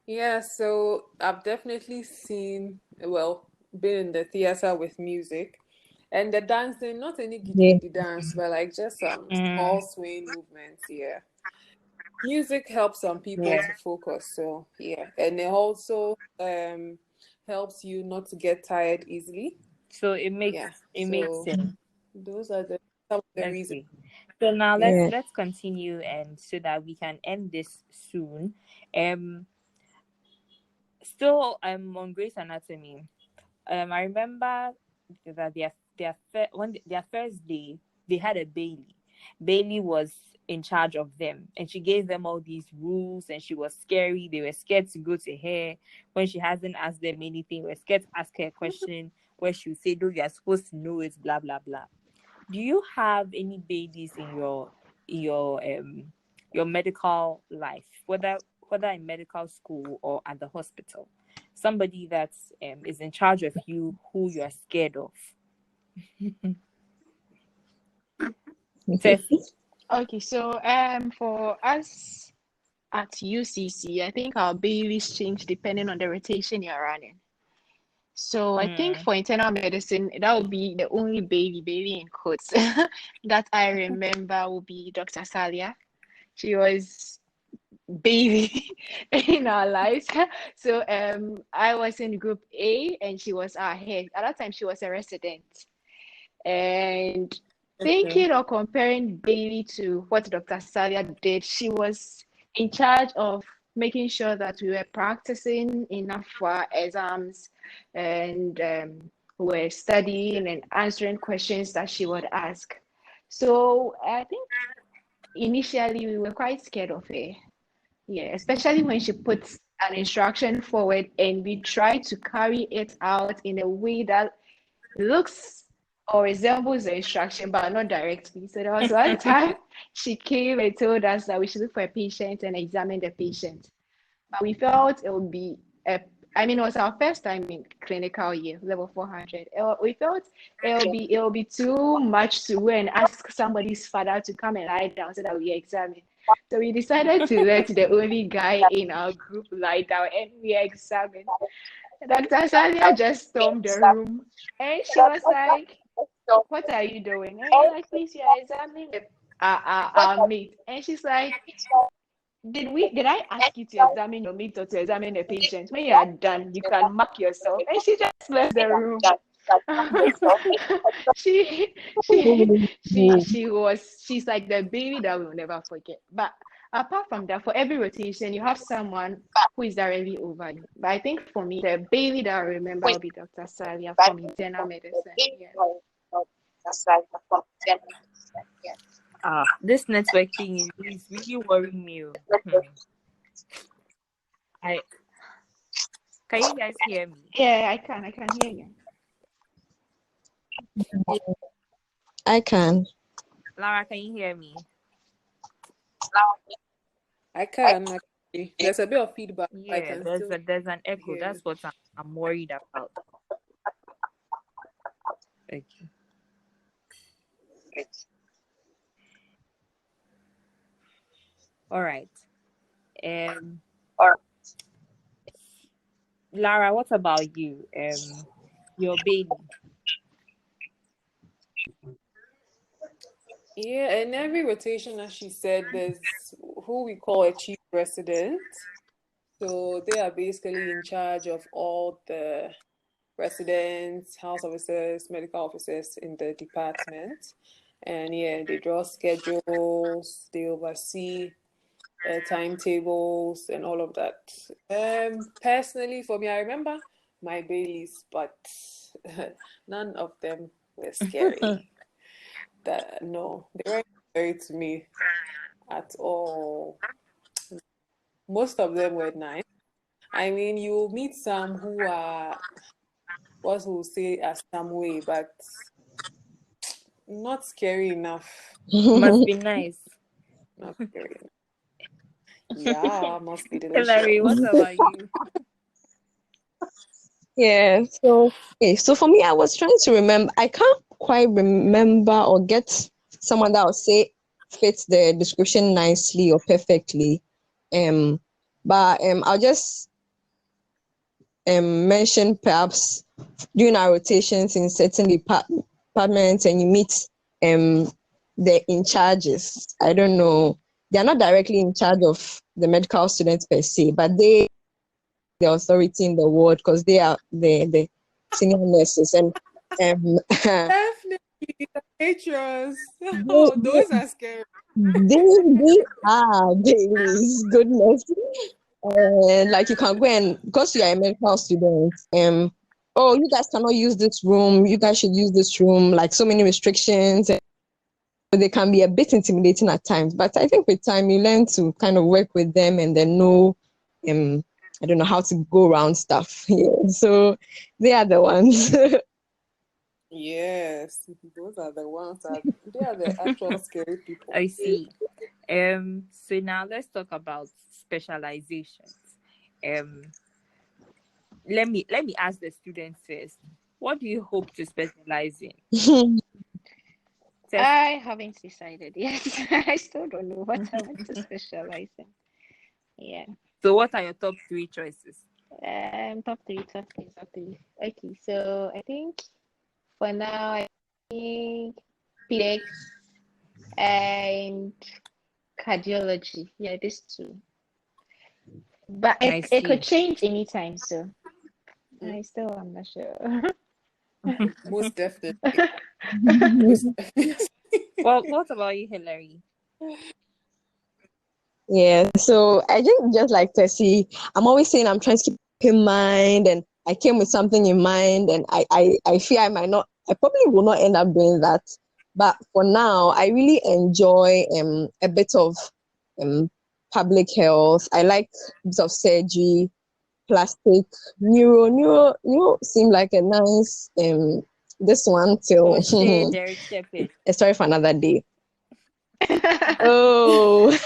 Speaker 4: Yeah, so I've definitely seen, well, been in the theater with music and the dancing, not any giddy
Speaker 2: Yeah.
Speaker 4: giddy dance, but like just some small
Speaker 1: mm,
Speaker 4: swing movements. Yeah. Music helps some people
Speaker 1: yeah.
Speaker 4: to focus. So, yeah. And it also helps you not to get tired easily.
Speaker 1: So
Speaker 4: Yeah.
Speaker 1: it makes
Speaker 4: So,
Speaker 1: sense.
Speaker 4: those are the some of the reasons.
Speaker 1: Okay. So now
Speaker 2: Yeah.
Speaker 1: let's continue, and so that we can end this soon. Um Still on Grey's Anatomy. I remember that their first day they had a Bailey. Bailey was in charge of them, and she gave them all these rules, and she was scary. They were scared to go to her when she hasn't asked them anything. They were scared to ask her a question where she would say, "No, you're supposed to know it." Blah blah blah. Do you have any babies in your medical life, whether in medical school or at the hospital? Somebody that is in charge of you, who you are scared of. Tessie.
Speaker 3: Okay, so for us at UCC, I think our babies change depending on the rotation you're running. So I think
Speaker 1: Mm,
Speaker 3: for internal medicine, that would be the only baby in quotes that I remember will be Dr. Salia. She was baby in our lives. So I was in group A and she was our head. At that time she was a resident. And
Speaker 1: okay.
Speaker 3: thinking or comparing Bailey to what Dr. Salia did, she was in charge of making sure that we were practicing enough for our exams and we were studying and answering questions that she would ask. So I think initially we were quite scared of her. Yeah, especially when she puts an instruction forward and we try to carry it out in a way that looks or resembles the instruction, but not directly. So there was one time she came and told us that we should look for a patient and examine the patient. But we felt it would be I mean, it was our first time in clinical year, level 400. We felt it'll be too much to go and ask somebody's father to come and lie down so that we examine. So we decided to let the only guy in our group lie down and we examined. Dr. Salia just stormed the room and she was like, "What are you doing?" And we're like, "Please, we are examining our mate." And she's like, did I ask you to examine your mate or to examine the patient? When you are done, you can mark yourself. And she just left the room. she she's like the baby that we'll never forget. But apart from that, for every rotation, you have someone who is directly over you. But I think for me, the baby that I remember will be Dr. Salia from internal medicine. Yeah.
Speaker 1: This network thing is really worrying me. Hmm. I Can you guys hear me?
Speaker 3: Yeah, I can hear you.
Speaker 2: I can.
Speaker 1: Lara, can you hear me?
Speaker 4: I can actually. There's a bit of feedback, but I
Speaker 1: Yeah,
Speaker 4: can still
Speaker 1: there's an echo.
Speaker 4: hear you.
Speaker 1: That's what I'm worried about. Okay. All right. Um, Lara, what about you? Your baby.
Speaker 4: Yeah, and every rotation, as she said, there's who we call a chief resident. So they are basically in charge of all the residents, house officers, medical officers in the department. And yeah, they draw schedules, they oversee timetables and all of that. Personally, for me, I remember my Baileys, but none of them were scary. That no, they weren't scary to me at all. Most of them were nice. I mean, you meet some who are what we'll say as some way, but Not scary enough.
Speaker 1: Must be nice.
Speaker 4: Not scary enough. Yeah, must be
Speaker 1: Hillary, what
Speaker 4: delicious.
Speaker 1: about you?
Speaker 2: Yeah. So okay. So for me, I was trying to remember. I can't quite remember or get someone that would say fits the description nicely or perfectly. Um, but I'll just mention perhaps during our rotations in certain departments, and you meet the in charges. I don't know. They are not directly in charge of the medical students per se, but they the authority in the ward because they are the senior nurses and
Speaker 4: Definitely the patrons.
Speaker 2: they,
Speaker 4: Oh, those are scary.
Speaker 2: they are dailies. Goodness. Like you can go and because you are a medical student, oh, you guys cannot use this room. You guys should use this room. Like so many restrictions. They can be a bit intimidating at times, but I think with time you learn to kind of work with them and then know, I don't know how to go around stuff. Yeah, so they are the ones.
Speaker 4: Yes, those are the ones that they are the actual scary people.
Speaker 1: I see. So now let's talk about specializations. Um, let me ask the students first. What do you hope to specialize in? Tess,
Speaker 3: I haven't decided yet. I still don't know what I want to specialize in. Yeah.
Speaker 1: so what are your top three choices?
Speaker 3: Top three, top three, top three. Okay, so I think for now, I think pediatrics and cardiology. Yeah, these two. But
Speaker 1: I
Speaker 3: it
Speaker 1: see.
Speaker 3: could change anytime, so I'm not sure.
Speaker 4: Most definitely. Most definitely.
Speaker 1: Well, what about you, Hillary?
Speaker 2: Yeah, so I think just like Tessie, I'm always saying I'm trying to keep in mind, and I came with something in mind, and I fear I might not, I probably will not end up doing that. But for now, I really enjoy a bit of um public health. I like a bit of surgery, plastic, neuro seem like a nice this one
Speaker 1: Oh,
Speaker 2: till
Speaker 1: shit, Derek Shepherd.
Speaker 2: sorry for another day. Oh.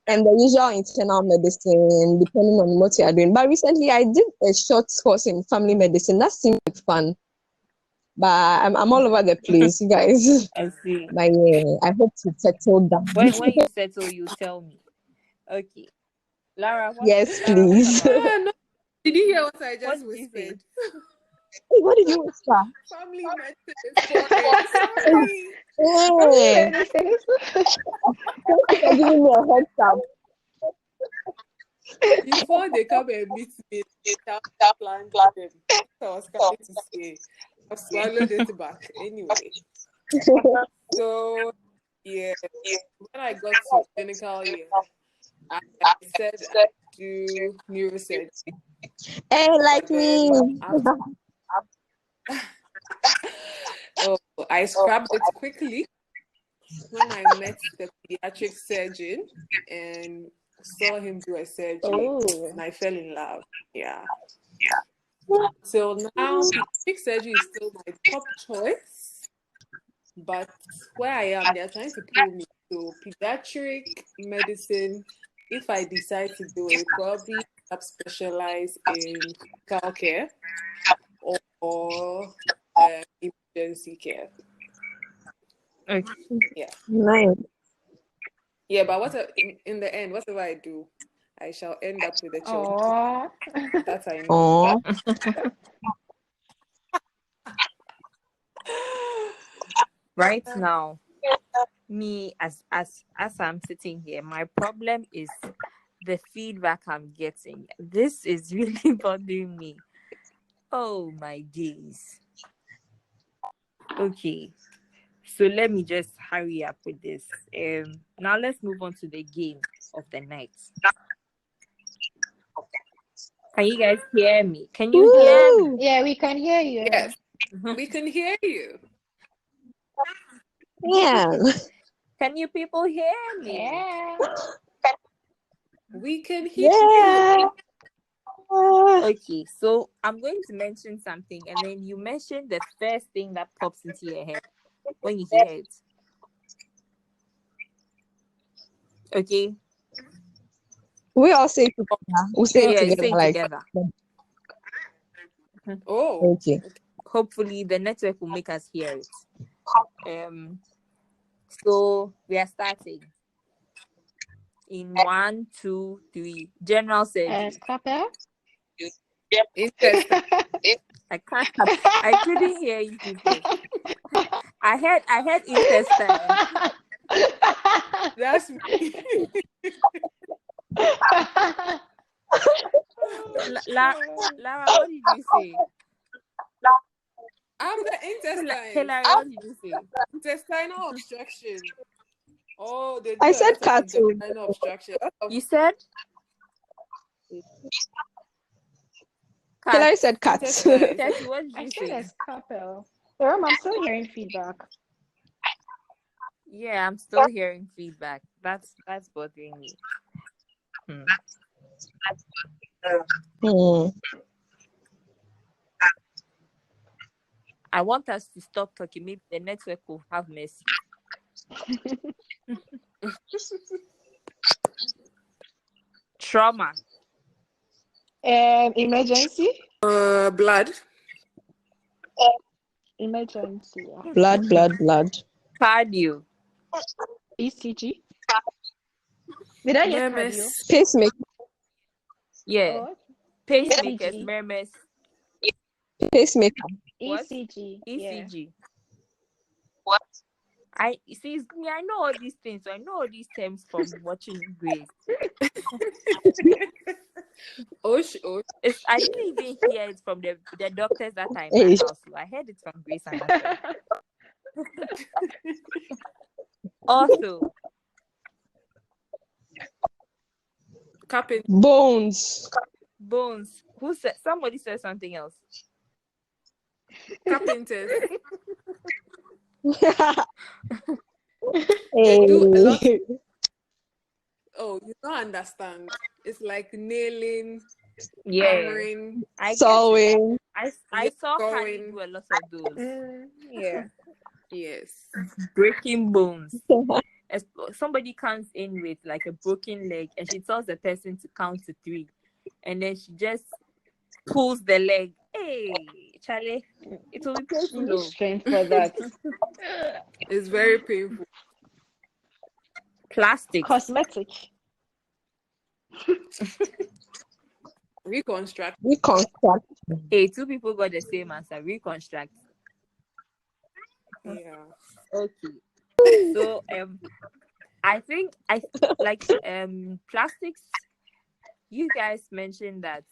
Speaker 2: And the usual internal medicine, depending on what you are doing. But recently, I did a short course in family medicine. That seemed like fun. But I'm all over the place, you guys.
Speaker 1: I see.
Speaker 2: But yeah, I hope to settle down.
Speaker 1: When you settle, you tell me. Okay. Lara,
Speaker 2: Yes,
Speaker 1: what
Speaker 2: please.
Speaker 1: about you?
Speaker 2: Hey,
Speaker 4: No. Did you hear what I
Speaker 1: What
Speaker 4: just
Speaker 1: did you say?
Speaker 4: whispered?
Speaker 2: what did you whisper?
Speaker 4: Family medicine is for it. Sorry.
Speaker 3: Family
Speaker 2: Hey,
Speaker 3: medicine.
Speaker 2: thank you for giving me a heads up.
Speaker 4: Before they come and meet me, I planned them. I was coming to say. I've swallowed it back. Anyway. So yeah, when I got to clinical year, I said I do neurosurgery,
Speaker 2: Hey, like
Speaker 4: but
Speaker 2: me.
Speaker 4: then after I scrapped it quickly when I met the pediatric surgeon and saw him do a surgery,
Speaker 3: Oh.
Speaker 4: and I fell in love. Yeah. Till now, pediatric surgery is still my top choice, but where I am, they're trying to pull me to pediatric medicine. If I decide to do it, probably specialize in critical care or emergency care.
Speaker 1: Okay.
Speaker 4: Yeah.
Speaker 2: Nice.
Speaker 4: Yeah, but in the end, whatever I do, I shall end up with the children.
Speaker 3: Oh.
Speaker 4: That I know.
Speaker 2: Oh,
Speaker 1: Right now, me as I'm sitting here, my problem is the feedback I'm getting. This is really bothering me. Oh my days. Okay. So let me just hurry up with this. Now let's move on to the game of the night. Can you guys hear me? Can you hear me?
Speaker 2: woo!
Speaker 3: Yeah, we can hear you.
Speaker 4: Yes, we can hear you.
Speaker 2: Yeah.
Speaker 1: Can you people hear me?
Speaker 3: Yeah.
Speaker 4: We can hear you.
Speaker 2: Yeah.
Speaker 1: Okay, so I'm going to mention something, and then you mention the first thing that pops into your head when you hear it. Okay?
Speaker 2: We all say it together. We'll say it
Speaker 1: Yeah,
Speaker 2: together.
Speaker 1: say it
Speaker 2: Like,
Speaker 1: together.
Speaker 4: Oh,
Speaker 2: okay.
Speaker 1: Hopefully, the network will make us hear it. So we are starting in 1, 2, 3. General surgery.
Speaker 3: Scalpel.
Speaker 4: intestine.
Speaker 1: I can't. I couldn't hear you people. I heard intestine.
Speaker 4: That's me.
Speaker 1: Lara, what did you say?
Speaker 4: I'm the intestines.
Speaker 1: Hillary, what did you say?
Speaker 4: Intestinal obstruction. Oh, they do
Speaker 2: I
Speaker 4: a
Speaker 2: said
Speaker 4: lot of
Speaker 2: cat too.
Speaker 4: intestinal obstruction. A lot of-
Speaker 1: You said cat.
Speaker 2: Hillary said cat.
Speaker 4: intestines.
Speaker 1: Tessy, what did
Speaker 3: I
Speaker 1: you
Speaker 3: said
Speaker 1: say?
Speaker 3: a scalpel. I'm still hearing feedback.
Speaker 1: Yeah, I'm still hearing feedback. That's bothering me.
Speaker 2: Hmm.
Speaker 1: I want us to stop talking. Maybe the network will have mercy. Trauma.
Speaker 3: Emergency.
Speaker 4: Blood.
Speaker 3: Emergency. Yeah.
Speaker 2: Blood.
Speaker 1: Cardio.
Speaker 3: ECG. Did I hear cardio?
Speaker 4: Memes.
Speaker 2: Pacemaker.
Speaker 1: Yeah.
Speaker 3: Oh,
Speaker 1: Pacemakers,
Speaker 3: ECG.
Speaker 1: murmurs.
Speaker 2: Pacemaker.
Speaker 1: What?
Speaker 3: ECG. Yeah.
Speaker 1: ECG. You see, it's me. I know all these things. So I know all these terms from watching Grace.
Speaker 4: Oh.
Speaker 1: I didn't even hear it from the doctors that are in
Speaker 2: Hey.
Speaker 1: my house. So I heard it from Grace Anatomy. Also,
Speaker 4: Capping.
Speaker 2: Bones.
Speaker 1: bones. Who said? Somebody said something else.
Speaker 4: Carpenters.
Speaker 2: Hey.
Speaker 4: They do a lot. Oh, you don't understand. It's like nailing,
Speaker 1: Yeah,
Speaker 4: hammering.
Speaker 1: I get it.
Speaker 2: Sewing.
Speaker 1: I saw Kanye
Speaker 4: going.
Speaker 1: do a lot of those.
Speaker 3: Yeah.
Speaker 4: Yes.
Speaker 1: Breaking bones. Somebody comes in with like a broken leg, and she tells the person to count to 3, and then she just pulls the leg. Hey, Charlie, it will be
Speaker 3: You
Speaker 1: painful.
Speaker 3: need strength for that.
Speaker 4: It's very painful.
Speaker 1: Plastic.
Speaker 3: Cosmetic.
Speaker 4: Reconstruct.
Speaker 1: Hey, 2 people got the same answer. Reconstruct.
Speaker 4: Yeah.
Speaker 1: Okay. So I think like plastics. You guys mentioned that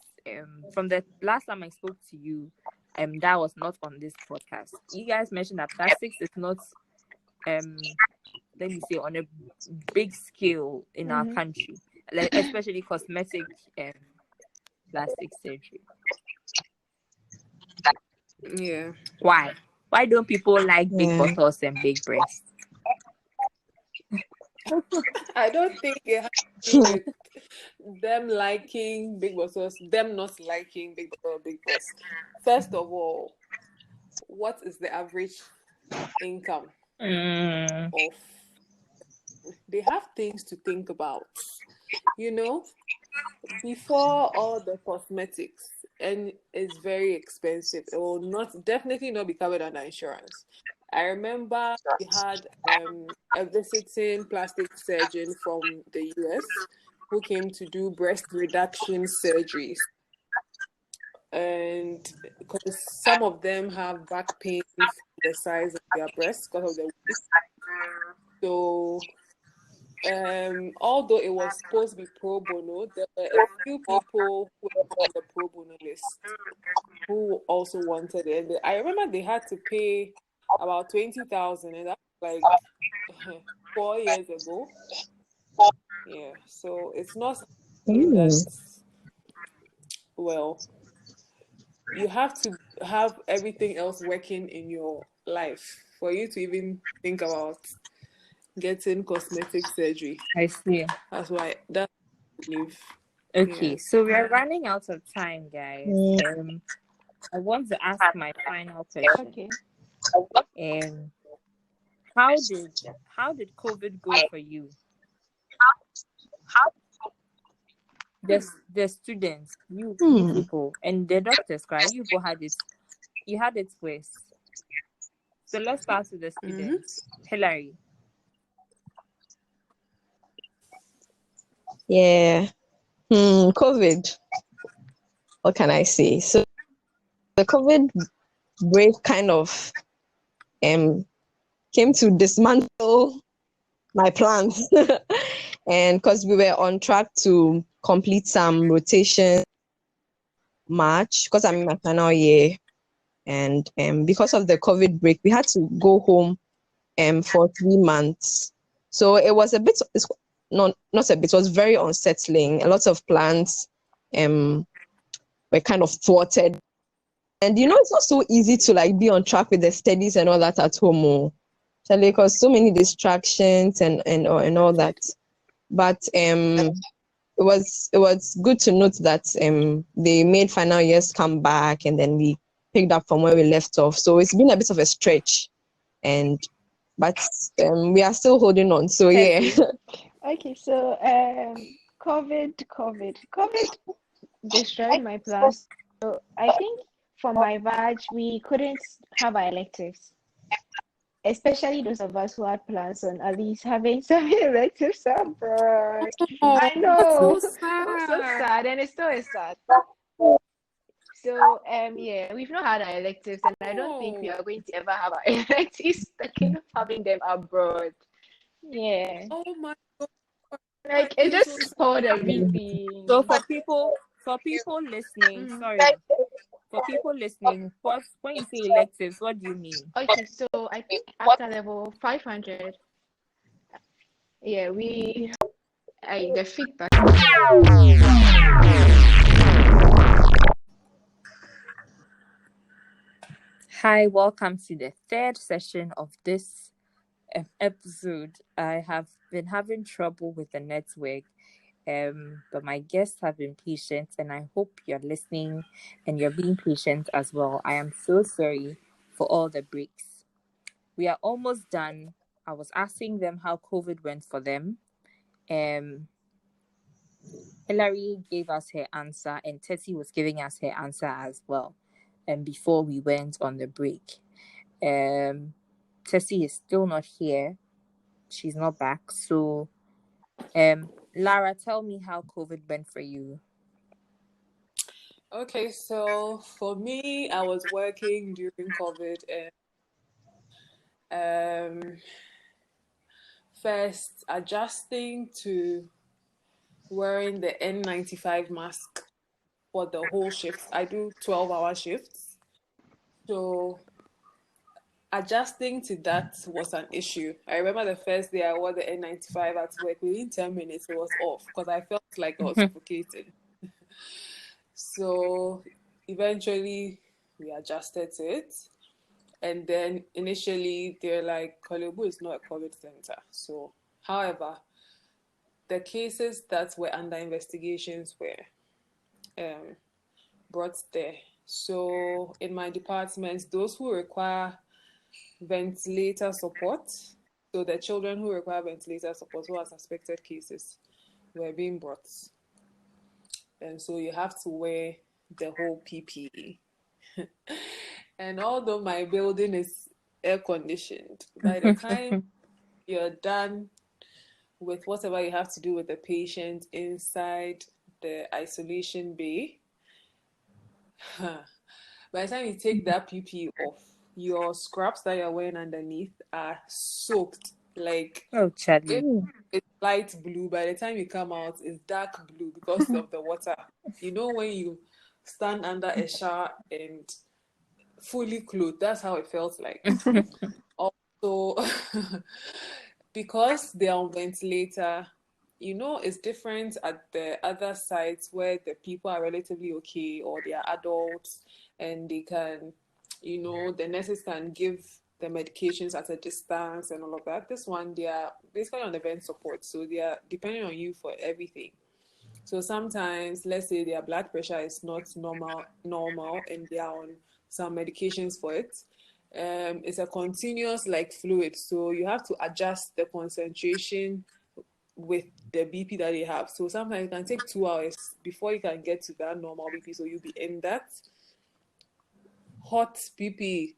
Speaker 1: from the last time I spoke to you, that was not on this podcast. You guys mentioned that plastics is not let me say on a big scale in our country, like especially cosmetic plastic surgery.
Speaker 4: Yeah.
Speaker 1: Why? Why don't people like big
Speaker 2: Yeah.
Speaker 1: bottles and big breasts?
Speaker 4: I don't think it has to do with them liking big bottles, them not liking big bottle, big breasts. First of all, what is the average income of? They have things to think about, you know, before all the cosmetics, and it's very expensive. It will definitely not be covered under insurance. I remember we had a visiting plastic surgeon from the US who came to do breast reduction surgeries. And because some of them have back pain from the size of their breasts because of the weight. So although it was supposed to be pro bono, there were a few people who were on the pro bono list who also wanted it. And I remember they had to pay about 20,000, and that was like 4 years ago. Yeah, so it's not something that, well, you have to have everything else working in your life for you to even think about getting cosmetic surgery.
Speaker 1: I see.
Speaker 4: That's why that I believe.
Speaker 1: Okay,
Speaker 4: Yes.
Speaker 1: so we are running out of time, guys.
Speaker 2: Mm,
Speaker 1: I want to ask my final question.
Speaker 3: Okay.
Speaker 1: Um, how did COVID go for you? The students, you
Speaker 2: hmm.
Speaker 1: people, and the doctors, right? You people had it. You had it first. So let's start with the
Speaker 4: Mm-hmm.
Speaker 1: students. Hillary.
Speaker 2: Yeah. COVID. What can I say? So the COVID break kind of um came to dismantle my plans, and because we were on track to complete some rotation March, because I'm in my final year, and because of the COVID break, we had to go home for 3 months. So it was a bit, it's not a bit, it was very unsettling. A lot of plans were kind of thwarted. And it's not so easy to like be on track with the studies and all that at home, because so many distractions and all that. But it was good to note that they made final years come back, and then we picked up from where we left off. So it's been a bit of a stretch, and but we are still holding on. So yeah.
Speaker 1: Tessie.
Speaker 3: Okay, so COVID destroyed my plans. So I think for my batch, we couldn't have our electives, especially those of us who had plans on at least having some electives abroad.
Speaker 4: Oh,
Speaker 3: I
Speaker 4: that's
Speaker 3: know,
Speaker 4: so
Speaker 3: it was so
Speaker 4: sad.
Speaker 3: sad, and it still is sad. So yeah, we've not had our electives, and I don't think we
Speaker 4: Oh,
Speaker 3: are going to ever have our electives. Thinking of having them abroad. Yeah,
Speaker 4: oh my God. I
Speaker 3: like it
Speaker 4: feel so
Speaker 3: just
Speaker 4: sad.
Speaker 3: spoiled
Speaker 1: So
Speaker 3: everything.
Speaker 1: for people listening,
Speaker 3: Mm.
Speaker 1: sorry, for people listening, what when you say electives, what do you mean?
Speaker 3: Okay, so I think after level 500, yeah, the feedback.
Speaker 1: Hi, welcome to the third session of this episode. I have been having trouble with the network, but my guests have been patient, and I hope you're listening and you're being patient as well. I am so sorry for all the breaks. We are almost done. I was asking them how COVID went for them. Um, Hillary gave us her answer, and Tessy was giving us her answer as well. And before we went on the break, Tessy is still not here. She's not back. So, Lara, tell me how COVID went for you.
Speaker 4: Okay, so for me, I was working during COVID, and first adjusting to wearing the N95 mask for the whole shift. I do 12-hour shifts. So adjusting to that was an issue. I remember the first day I wore the N95 at work, within 10 minutes it was off because I felt like I was suffocating. So eventually we adjusted to it. And then initially they're like, Kolebu is not a COVID center. So, however, the cases that were under investigations were brought there. So in my department, those who require ventilator support, so the children who require ventilator support who are suspected cases, were being brought. And so you have to wear the whole PPE. And although my building is air conditioned, by the time you're done with whatever you have to do with the patient inside the isolation bay, by the time you take that PPE off, your scraps that you're wearing underneath are soaked. Like
Speaker 1: Oh,
Speaker 4: if
Speaker 1: Charlie.
Speaker 4: it's light blue, by the time you come out, it's dark blue because of the water. You know, when you stand under a shower and fully clothed, that's how it felt like. Also, because they are on ventilator, it's different at the other sites where the people are relatively okay or they are adults and they can, the nurses can give the medications at a distance and all of that. This one, they are basically on the vent support, so they are depending on you for everything. So sometimes, let's say their blood pressure is not normal, and they are on some medications for it. It's a continuous like fluid, so you have to adjust the concentration with the BP that they have. So sometimes it can take 2 hours before you can get to that normal BP. So you'll be in that hot BP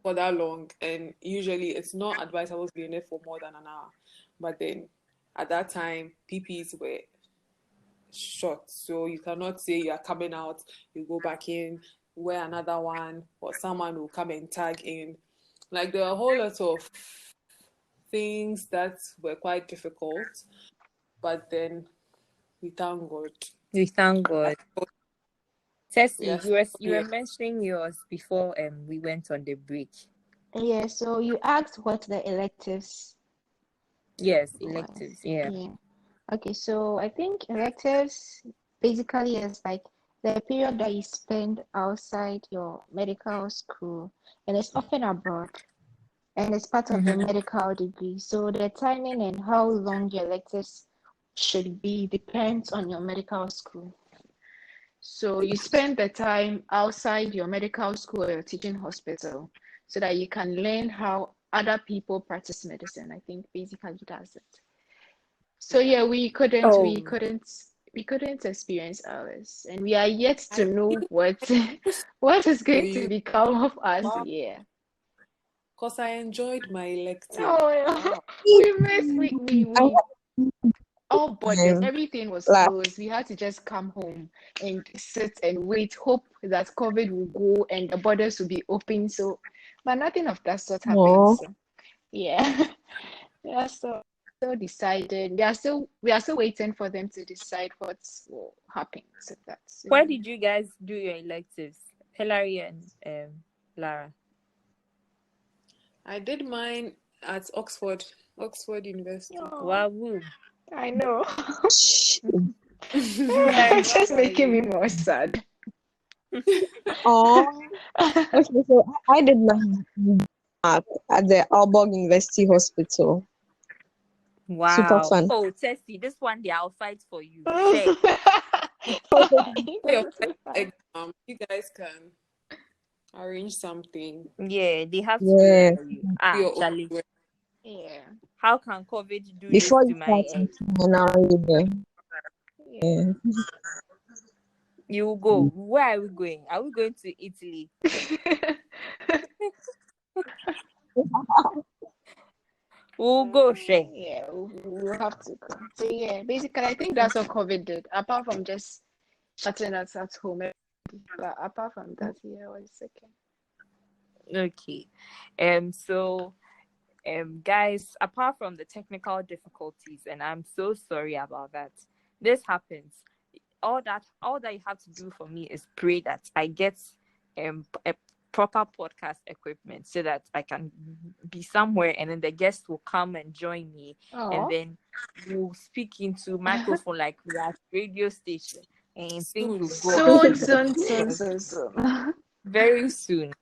Speaker 4: for that long, and usually it's not advisable to be in it for more than an hour. But then at that time, PPs were short, so you cannot say you are coming out, you go back in, wear another one, or someone will come and tag in. Like there are a whole lot of things that were quite difficult, but then we thank God.
Speaker 1: We thank God. Tessy,
Speaker 4: Yes,
Speaker 1: you were
Speaker 4: yeah.
Speaker 1: mentioning yours before we went on the break.
Speaker 3: Yeah, so you asked what the electives
Speaker 1: Yes,
Speaker 3: was.
Speaker 1: electives. Yeah.
Speaker 3: Okay, so I think electives basically is like the period that you spend outside your medical school, and it's often abroad, and it's part of your medical degree. So the timing and how long your electives should be depends on your medical school. So you spend the time outside your medical school or your teaching hospital so that you can learn how other people practice medicine. I think basically that's it. So yeah, we couldn't
Speaker 1: Oh,
Speaker 3: we couldn't we couldn't experience ours, and we are yet to know what is
Speaker 4: For
Speaker 3: going to
Speaker 4: you,
Speaker 3: become of us.
Speaker 4: wow,
Speaker 3: Yeah.
Speaker 4: because I enjoyed my elective.
Speaker 3: No,
Speaker 4: Wow.
Speaker 3: we missed we all borders,
Speaker 2: Um,
Speaker 3: everything was
Speaker 2: like,
Speaker 3: closed. We had to just come home and sit and wait, hope that COVID will go and the borders will be open. So, but nothing of that sort happened.
Speaker 2: oh,
Speaker 3: So, yeah, yeah. So decided. We are still waiting for them to decide what will happen. So that's
Speaker 1: where did you guys do your electives? Hillary and Lara.
Speaker 4: I did mine at Oxford University.
Speaker 3: Oh,
Speaker 1: Wow. Woo.
Speaker 3: I know.
Speaker 1: Hillary,
Speaker 3: It's
Speaker 1: what
Speaker 3: just
Speaker 1: about
Speaker 3: making me
Speaker 1: you?
Speaker 3: more sad.
Speaker 2: oh. Okay, so I did my at the Aalborg University Hospital. Super
Speaker 1: Wow.
Speaker 2: fun.
Speaker 1: Oh, Tessie, this one day I'll fight for you. Share.
Speaker 4: For your first exam, you guys can arrange something.
Speaker 1: Yeah, they have to do it
Speaker 2: Yeah.
Speaker 1: for you.
Speaker 4: Do
Speaker 1: Ah,
Speaker 4: your own
Speaker 1: Charlie,
Speaker 4: way.
Speaker 3: Yeah,
Speaker 1: how can COVID do this
Speaker 2: Before
Speaker 1: to
Speaker 2: you
Speaker 1: my
Speaker 2: start
Speaker 1: head?
Speaker 2: final year.
Speaker 3: yeah.
Speaker 2: Yeah.
Speaker 1: You will go. Where are we going? Are we going to Italy? We'll go, share.
Speaker 3: Yeah, we'll have to go. So yeah, basically, I think that's what COVID did. Apart from just shutting us at home, but apart from that, yeah, it was okay.
Speaker 1: Okay. So guys, apart from the technical difficulties, and I'm so sorry about that, this happens. All that you have to do for me is pray that I get a proper podcast equipment so that I can be somewhere and then the guests will come and join me, and
Speaker 3: Oh,
Speaker 1: then we'll speak into microphone like we are at radio station, and things will go on
Speaker 3: soon,
Speaker 1: smoothly.
Speaker 3: soon, soon,
Speaker 1: Yes,
Speaker 3: soon, soon.
Speaker 1: very soon,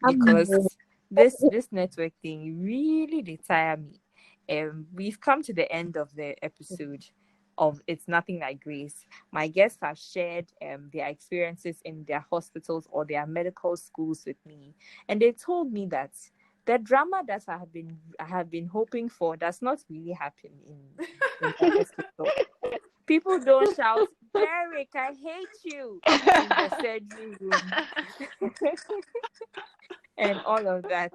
Speaker 1: because this network thing really they tire me. We've come to the end of the episode of It's Nothing Like Grace. My guests have shared their experiences in their hospitals or their medical schools with me, and they told me that the drama that I have been hoping for does not really happen in the hospital. People don't shout, Derek, I hate you in the surgery room and all of that.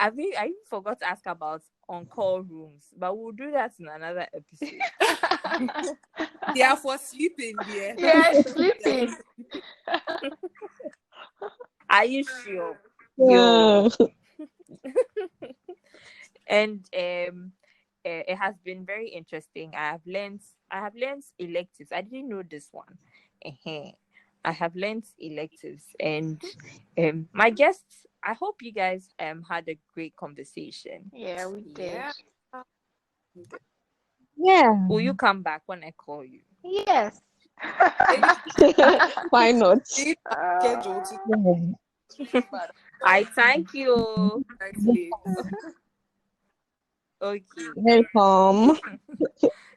Speaker 1: I even forgot to ask about on-call rooms, but we'll do that in another episode.
Speaker 4: They are for sleeping there.
Speaker 3: Yeah,
Speaker 4: That's
Speaker 3: sleeping.
Speaker 1: Are you sure?
Speaker 2: Yeah.
Speaker 1: Yo. And it has been very interesting. I have learned electives. I didn't know this one. I have learned electives, and my guests. I hope you guys had a great conversation.
Speaker 3: Yeah, we did.
Speaker 4: Yeah.
Speaker 2: Yeah.
Speaker 1: Will you come back when I call you?
Speaker 3: Yes.
Speaker 2: Why not?
Speaker 4: Schedule to
Speaker 2: Yeah.
Speaker 4: but
Speaker 1: I thank you.
Speaker 4: right late.
Speaker 1: Okay.
Speaker 2: Welcome.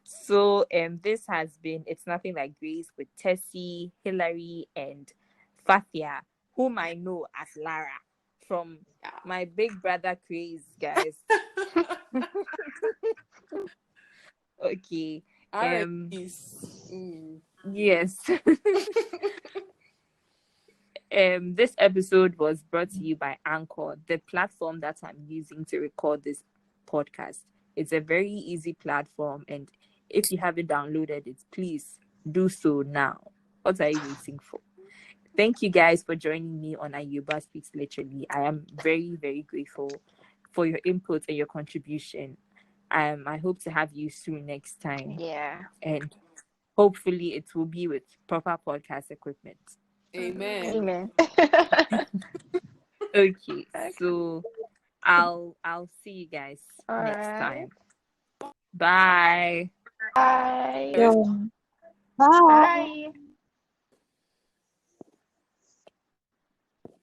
Speaker 1: So this has been It's Nothing Like Grace with Tessy, Hillary, and Fathia, whom I know as Lara from
Speaker 4: Yeah.
Speaker 1: my Big Brother craze, guys. Okay.
Speaker 4: R&B's.
Speaker 1: Yes. This episode was brought to you by Anchor, the platform that I'm using to record this podcast. It's a very easy platform, and if you haven't downloaded it, please do so now. What are you waiting for? Thank you guys for joining me on Ayirebuah Speaks Literally. I am very, very grateful for your input and your contribution. I hope to have you soon next time,
Speaker 3: Yeah.
Speaker 1: and hopefully it will be with proper podcast equipment.
Speaker 4: Amen.
Speaker 3: Amen.
Speaker 1: Okay,
Speaker 3: Okay.
Speaker 1: so I'll see you guys
Speaker 3: All
Speaker 1: next
Speaker 3: right.
Speaker 1: time. Bye.
Speaker 3: Bye.
Speaker 2: Yeah. Bye.
Speaker 3: Bye.